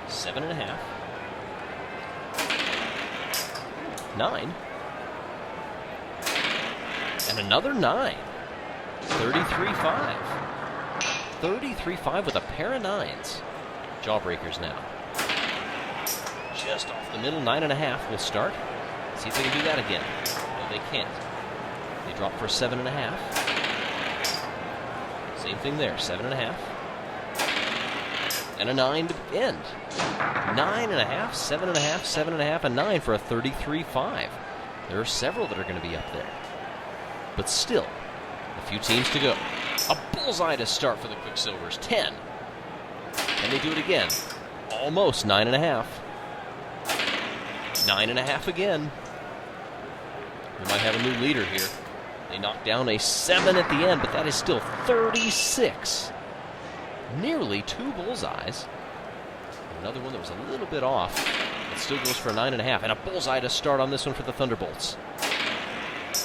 7.5. 9. And another 9. 33-5. 33-5 with a pair of 9s. Jawbreakers now. Just off the middle, 9.5 will start. See if they can do that again. No, they can't. They drop for a 7.5. Same thing there, 7.5. And a 9 to end. 9.5, 7.5, 7.5, and 9 for a 33-5. There are several that are going to be up there. But still, a few teams to go. A bullseye to start for the Quicksilvers. 10. And they do it again. Almost 9.5. 9.5 again. We might have a new leader here. They knock down a 7 at the end, but that is still 36. Nearly 2 bullseyes. Another one that was a little bit off. It still goes for a 9.5. And a bullseye to start on this one for the Thunderbolts.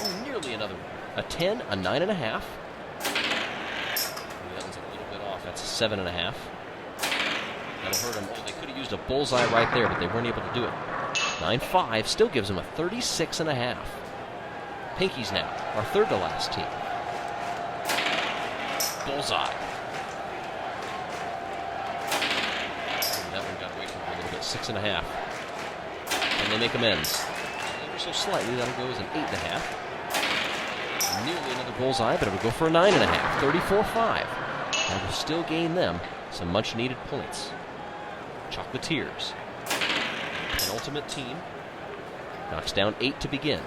Oh, nearly another one. A 10, a 9.5. That one's a little bit off. That's a 7.5. That'll hurt them. Oh, they could have used a bullseye right there, but they weren't able to do it. 9.5 still gives them a 36.5. Pinkies now, our third to last team. Bullseye. That one got away from them a little bit. 6.5. And they make amends. Ever so slightly, that'll go as an 8.5. Nearly another bullseye, but it will go for a 9.5. 34-5. That will still gain them some much-needed points. Chocolatiers. Penultimate team. Knocks down 8 to begin.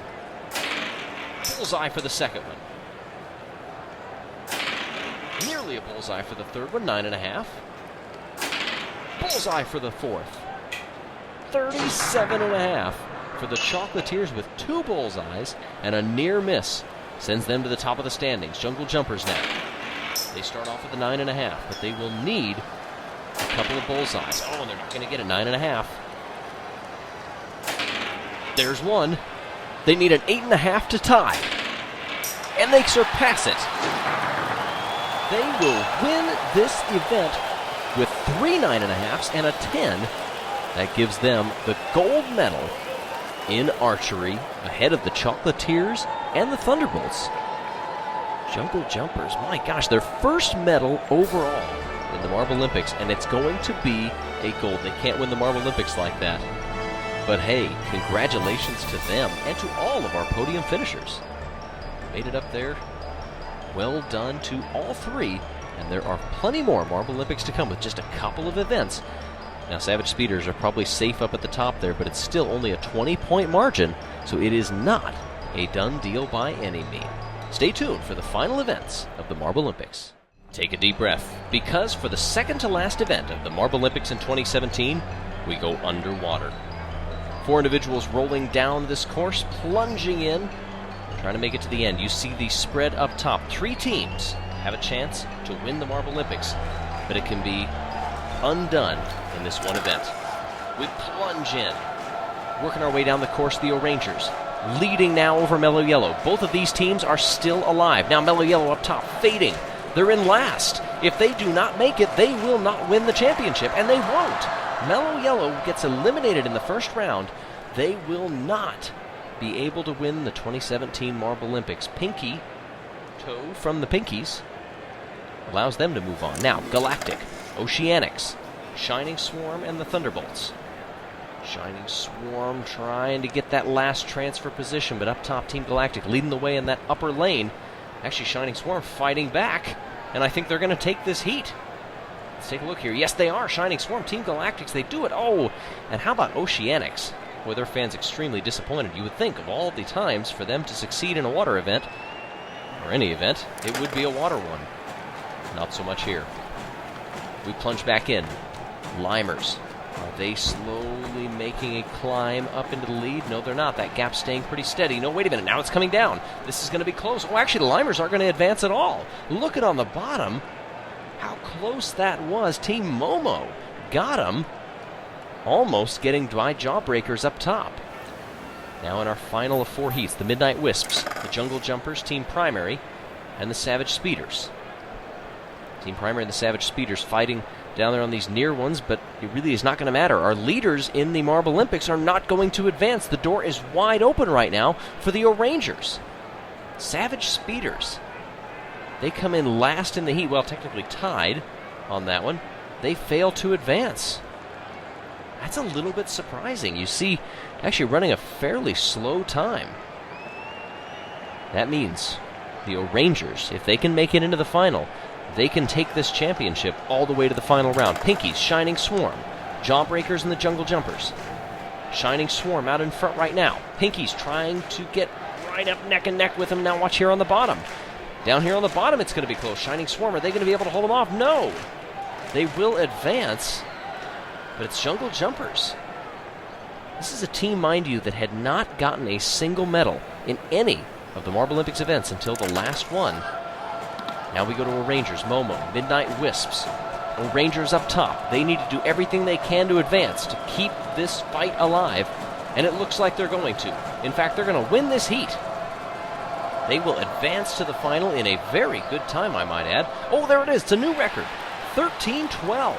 Bullseye for the second one. Nearly a bullseye for the third one, 9.5. Bullseye for the fourth. 37.5 for the Chocolatiers with 2 bullseyes and a near miss. Sends them to the top of the standings. Jungle Jumpers now. They start off with a 9.5, but they will need a couple of bullseyes. Oh, and they're not going to get a 9.5. There's one. They need an 8.5 to tie. And they surpass it. They will win this event with 3 9.5s and a 10. That gives them the gold medal in archery ahead of the Chocolatiers and the Thunderbolts. Jungle Jumpers, my gosh, their first medal overall in the MarbleLympics, and it's going to be a gold. They can't win the MarbleLympics like that But hey, congratulations to them and to all of our podium finishers. Made it up there. Well done to all three. And there are plenty more MarbleLympics to come with just a couple of events. Now, Savage Speeders are probably safe up at the top there, but it's still only a 20-point margin, so it is not a done deal by any means. Stay tuned for the final events of the MarbleLympics. Take a deep breath, because for the second to last event of the MarbleLympics in 2017, we go underwater. 4 individuals rolling down this course, plunging in, trying to make it to the end. You see the spread up top. 3 teams have a chance to win the MarbleLympics, but it can be undone in this one event. We plunge in, working our way down the course. The O'Rangers leading now over Mellow Yellow. Both of these teams are still alive. Now Mellow Yellow up top, fading. They're in last. If they do not make it, they will not win the championship, and they won't. Mellow Yellow gets eliminated in the first round. They will not be able to win the 2017 MarbleLympics. Pinky toe from the Pinkies allows them to move on. Now, Galactic, Oceanics, Shining Swarm, and the Thunderbolts. Shining Swarm trying to get that last transfer position, but up top, Team Galactic leading the way in that upper lane. Actually, Shining Swarm fighting back, and I think they're going to take this heat. Let's take a look here. Yes, they are. Shining Swarm, Team Galactics, they do it. Oh, and how about Oceanics? Boy, their fans extremely disappointed. You would think of all the times for them to succeed in a water event, or any event, it would be a water one. Not so much here. We plunge back in. Limers. Are they slowly making a climb up into the lead? No, they're not. That gap's staying pretty steady. No, wait a minute. Now it's coming down. This is going to be close. Oh, actually, the Limers aren't going to advance at all. Look at on the bottom how close that was. Team Momo got them. Almost getting by Jawbreakers up top. Now in our final of 4 heats, the Midnight Wisps, the Jungle Jumpers, Team Primary, and the Savage Speeders. Team Primary and the Savage Speeders fighting down there on these near ones, but it really is not going to matter. Our leaders in the MarbleLympics are not going to advance. The door is wide open right now for the O'Rangers. Savage Speeders. They come in last in the heat, well, technically tied on that one. They fail to advance. That's a little bit surprising. You see, actually running a fairly slow time. That means the O'Rangers, if they can make it into the final, they can take this championship all the way to the final round. Pinkies, Shining Swarm, Jawbreakers, and the Jungle Jumpers. Shining Swarm out in front right now. Pinkies trying to get right up neck and neck with them. Now watch here on the bottom. Down here on the bottom it's going to be close. Shining Swarm, are they going to be able to hold them off? No! They will advance, but it's Jungle Jumpers. This is a team, mind you, that had not gotten a single medal in any of the MarbleLympics events until the last one. Now we go to O'Rangers, Momo, Midnight Wisps. O'Rangers up top. They need to do everything they can to advance to keep this fight alive, and it looks like they're going to. In fact, they're going to win this heat. They will advance to the final in a very good time, I might add. Oh, there it is. It's a new record. 13-12.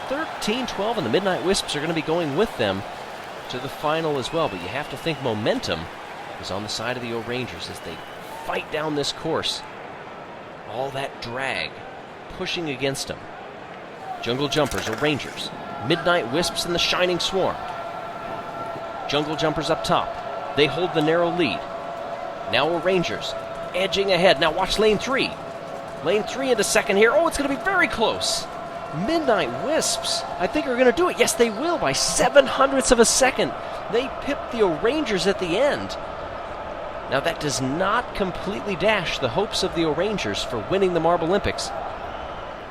13-12, and the Midnight Wisps are going to be going with them to the final as well. But you have to think momentum is on the side of the O'Rangers as they fight down this course. All that drag pushing against them. Jungle Jumpers, O'Rangers, Midnight Wisps, and the Shining Swarm. Jungle Jumpers up top. They hold the narrow lead. Now O'Rangers edging ahead. Now watch lane 3. Lane 3 into second here. Oh, it's going to be very close. Midnight Wisps, I think, are going to do it. Yes, they will by 0.07 of a second. They pip the O'Rangers at the end. Now, that does not completely dash the hopes of the O'Rangers for winning the MarbleLympics,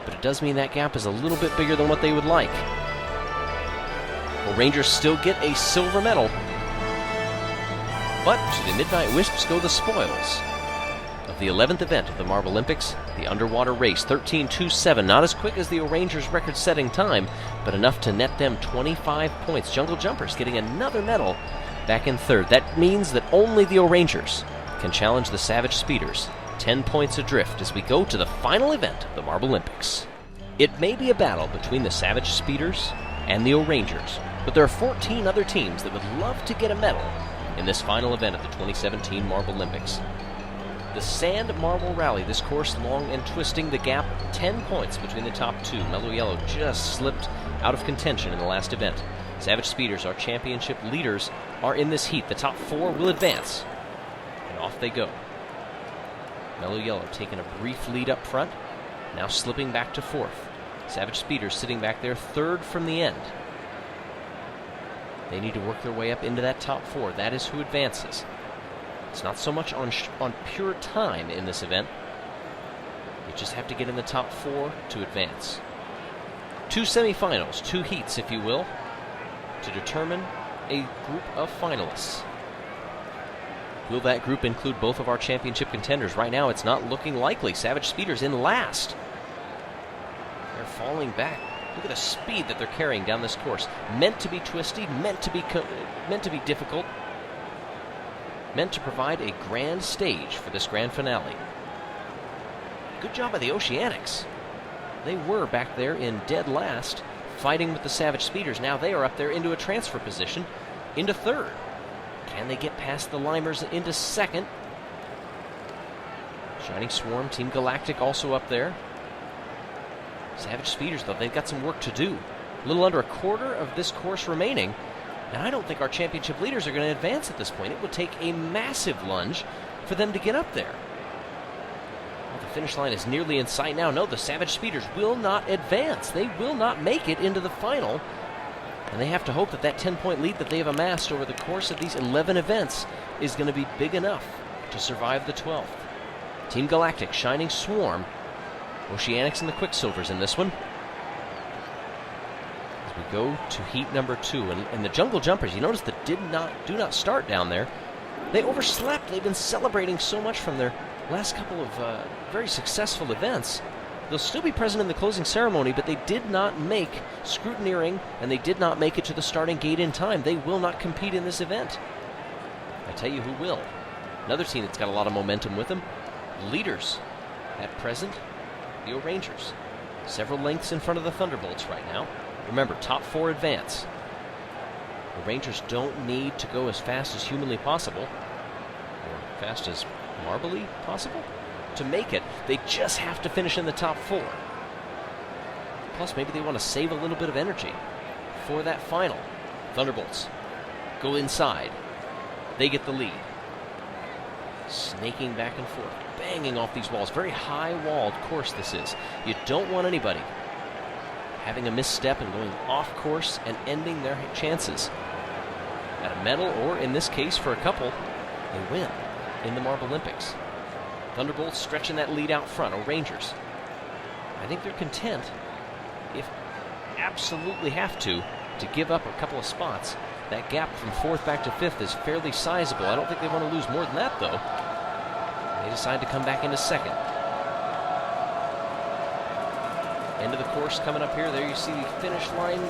but it does mean that gap is a little bit bigger than what they would like. O'Rangers still get a silver medal, but to the Midnight Wisps go the spoils of the 11th event of the MarbleLympics, the underwater race. 13-2-7, not as quick as the O'Rangers' record-setting time, but enough to net them 25 points. Jungle Jumpers getting another medal back in third. That means that only the O'Rangers can challenge the Savage Speeders, 10 points adrift as we go to the final event of the MarbleLympics. It may be a battle between the Savage Speeders and the O'Rangers, but there are 14 other teams that would love to get a medal in this final event of the 2017 MarbleLympics. The Sand Marble Rally, this course long and twisting, the gap 10 points between the top two. Mellow Yellow just slipped out of contention in the last event. Savage Speeders, our championship leaders, are in this heat. The top 4 will advance. And off they go. Mellow Yellow taking a brief lead up front, now slipping back to 4th. Savage Speeders sitting back there 3rd from the end. They need to work their way up into that top 4. That is who advances. It's not so much on pure time in this event. You just have to get in the top 4 to advance. 2 semifinals, 2 heats, if you will, to determine a group of finalists. Will that group include both of our championship contenders? Right now, it's not looking likely. Savage Speeders in last. They're falling back. Look at the speed that they're carrying down this course. Meant to be twisty, meant to be difficult, meant to provide a grand stage for this grand finale. Good job by the Oceanics. They were back there in dead last, fighting with the Savage Speeders. Now they are up there into a transfer position, into 3rd. Can they get past the Limers into 2nd? Shining Swarm, Team Galactic also up there. Savage Speeders, though, they've got some work to do. A little under a quarter of this course remaining, and I don't think our championship leaders are going to advance at this point. It would take a massive lunge for them to get up there. Well, the finish line is nearly in sight now. No, the Savage Speeders will not advance. They will not make it into the final, and they have to hope that that 10-point lead that they have amassed over the course of these 11 events is going to be big enough to survive the 12th. Team Galactic, Shining Swarm, Oceanics and the Quicksilvers in this one. As we go to heat number 2, and the Jungle Jumpers, you notice that do not start down there. They overslept. They've been celebrating so much from their last couple of very successful events. They'll still be present in the closing ceremony, but they did not make scrutineering, and they did not make it to the starting gate in time. They will not compete in this event. I tell you who will. Another team that's got a lot of momentum with them. Leaders at present, the Rangers. Several lengths in front of the Thunderbolts right now. Remember, top 4 advance. The Rangers don't need to go as fast as humanly possible, or fast as marbly possible, to make it. They just have to finish in the top 4. Plus, maybe they want to save a little bit of energy for that final. Thunderbolts go inside. They get the lead. Snaking back and forth, banging off these walls. Very high-walled course this is. You don't want anybody having a misstep and going off course and ending their chances at a medal, or in this case, for a couple, they win in the MarbleLympics. Thunderbolts stretching that lead out front. Rangers, I think they're content, if absolutely have to give up a couple of spots. That gap from 4th back to 5th is fairly sizable. I don't think they want to lose more than that, though. They decide to come back into 2nd. End of the course coming up here. There you see the finish line.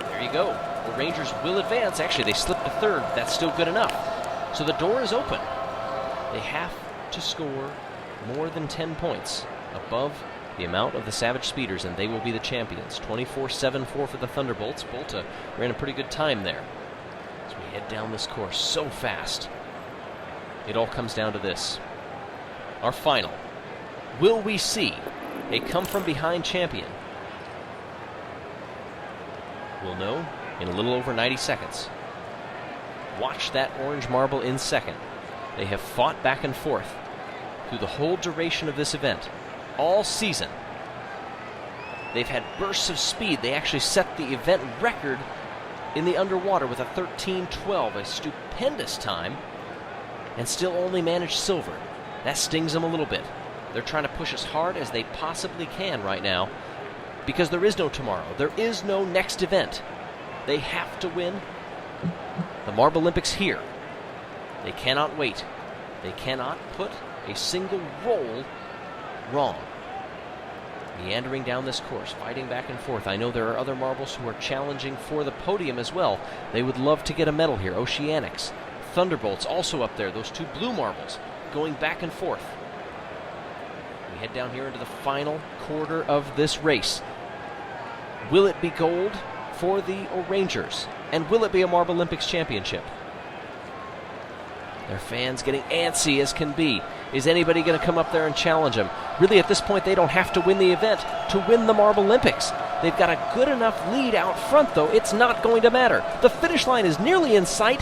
There you go. The Rangers will advance. Actually, they slipped to 3rd, but that's still good enough. So the door is open. They have to score more than 10 points above the amount of the Savage Speeders, and they will be the champions. 24-7-4 for the Thunderbolts. Bolta ran a pretty good time there. As we head down this course so fast, it all comes down to this. Our final. Will we see a come-from-behind champion? We'll know in a little over 90 seconds. Watch that orange marble in 2nd. They have fought back and forth through the whole duration of this event. All season. They've had bursts of speed. They actually set the event record in the underwater with a 13:12, a stupendous time, and still only managed silver. That stings them a little bit. They're trying to push as hard as they possibly can right now, because there is no tomorrow. There is no next event. They have to win the MarbleLympics here. They cannot wait. They cannot put a single roll wrong. Meandering down this course, fighting back and forth. I know there are other marbles who are challenging for the podium as well. They would love to get a medal here. Oceanics, Thunderbolts also up there. Those 2 blue marbles going back and forth. We head down here into the final quarter of this race. Will it be gold for the Rangers? And will it be a MarbleLympics championship? Their fans getting antsy as can be. Is anybody going to come up there and challenge them? Really, at this point, they don't have to win the event to win the MarbleLympics. They've got a good enough lead out front, though. It's not going to matter. The finish line is nearly in sight.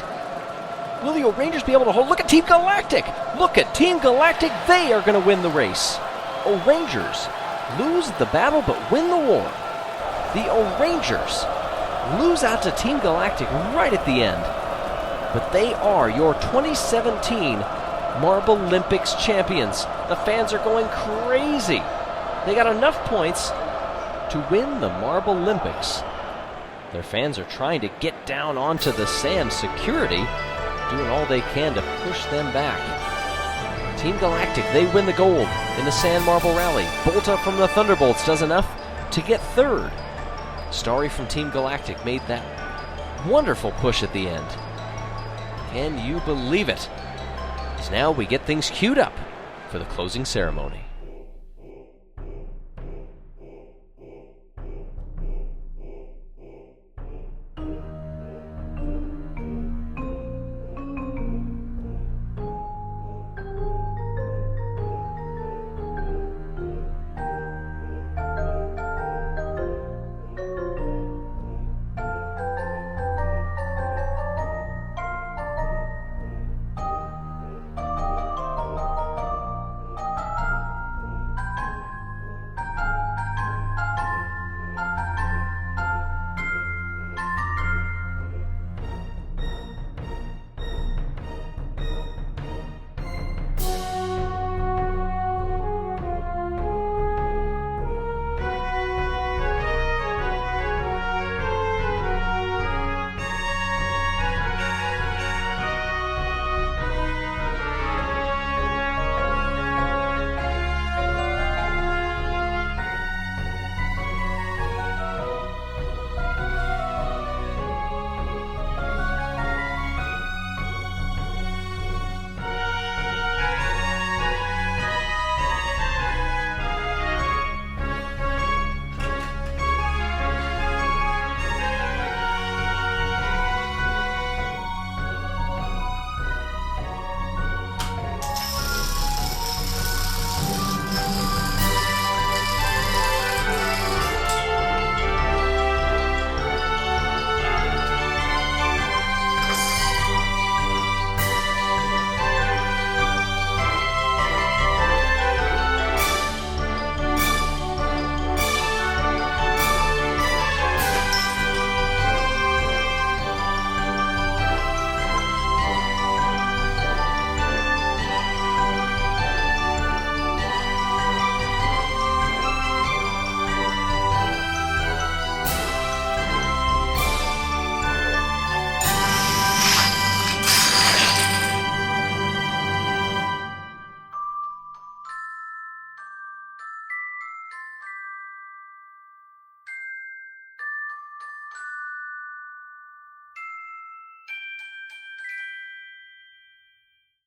Will the O'Rangers be able to hold? Look at Team Galactic. Look at Team Galactic. They are going to win the race. O'Rangers lose the battle but win the war. The O'Rangers lose out to Team Galactic right at the end. But they are your 2017 MarbleLympics champions. The fans are going crazy. They got enough points to win the MarbleLympics. Their fans are trying to get down onto the sand. Security doing all they can to push them back. Team Galactic, they win the gold in the Sand Marble Rally. Bolt up from the Thunderbolts does enough to get third. Starry from Team Galactic made that wonderful push at the end. Can you believe it? As now we get things queued up for the closing ceremony.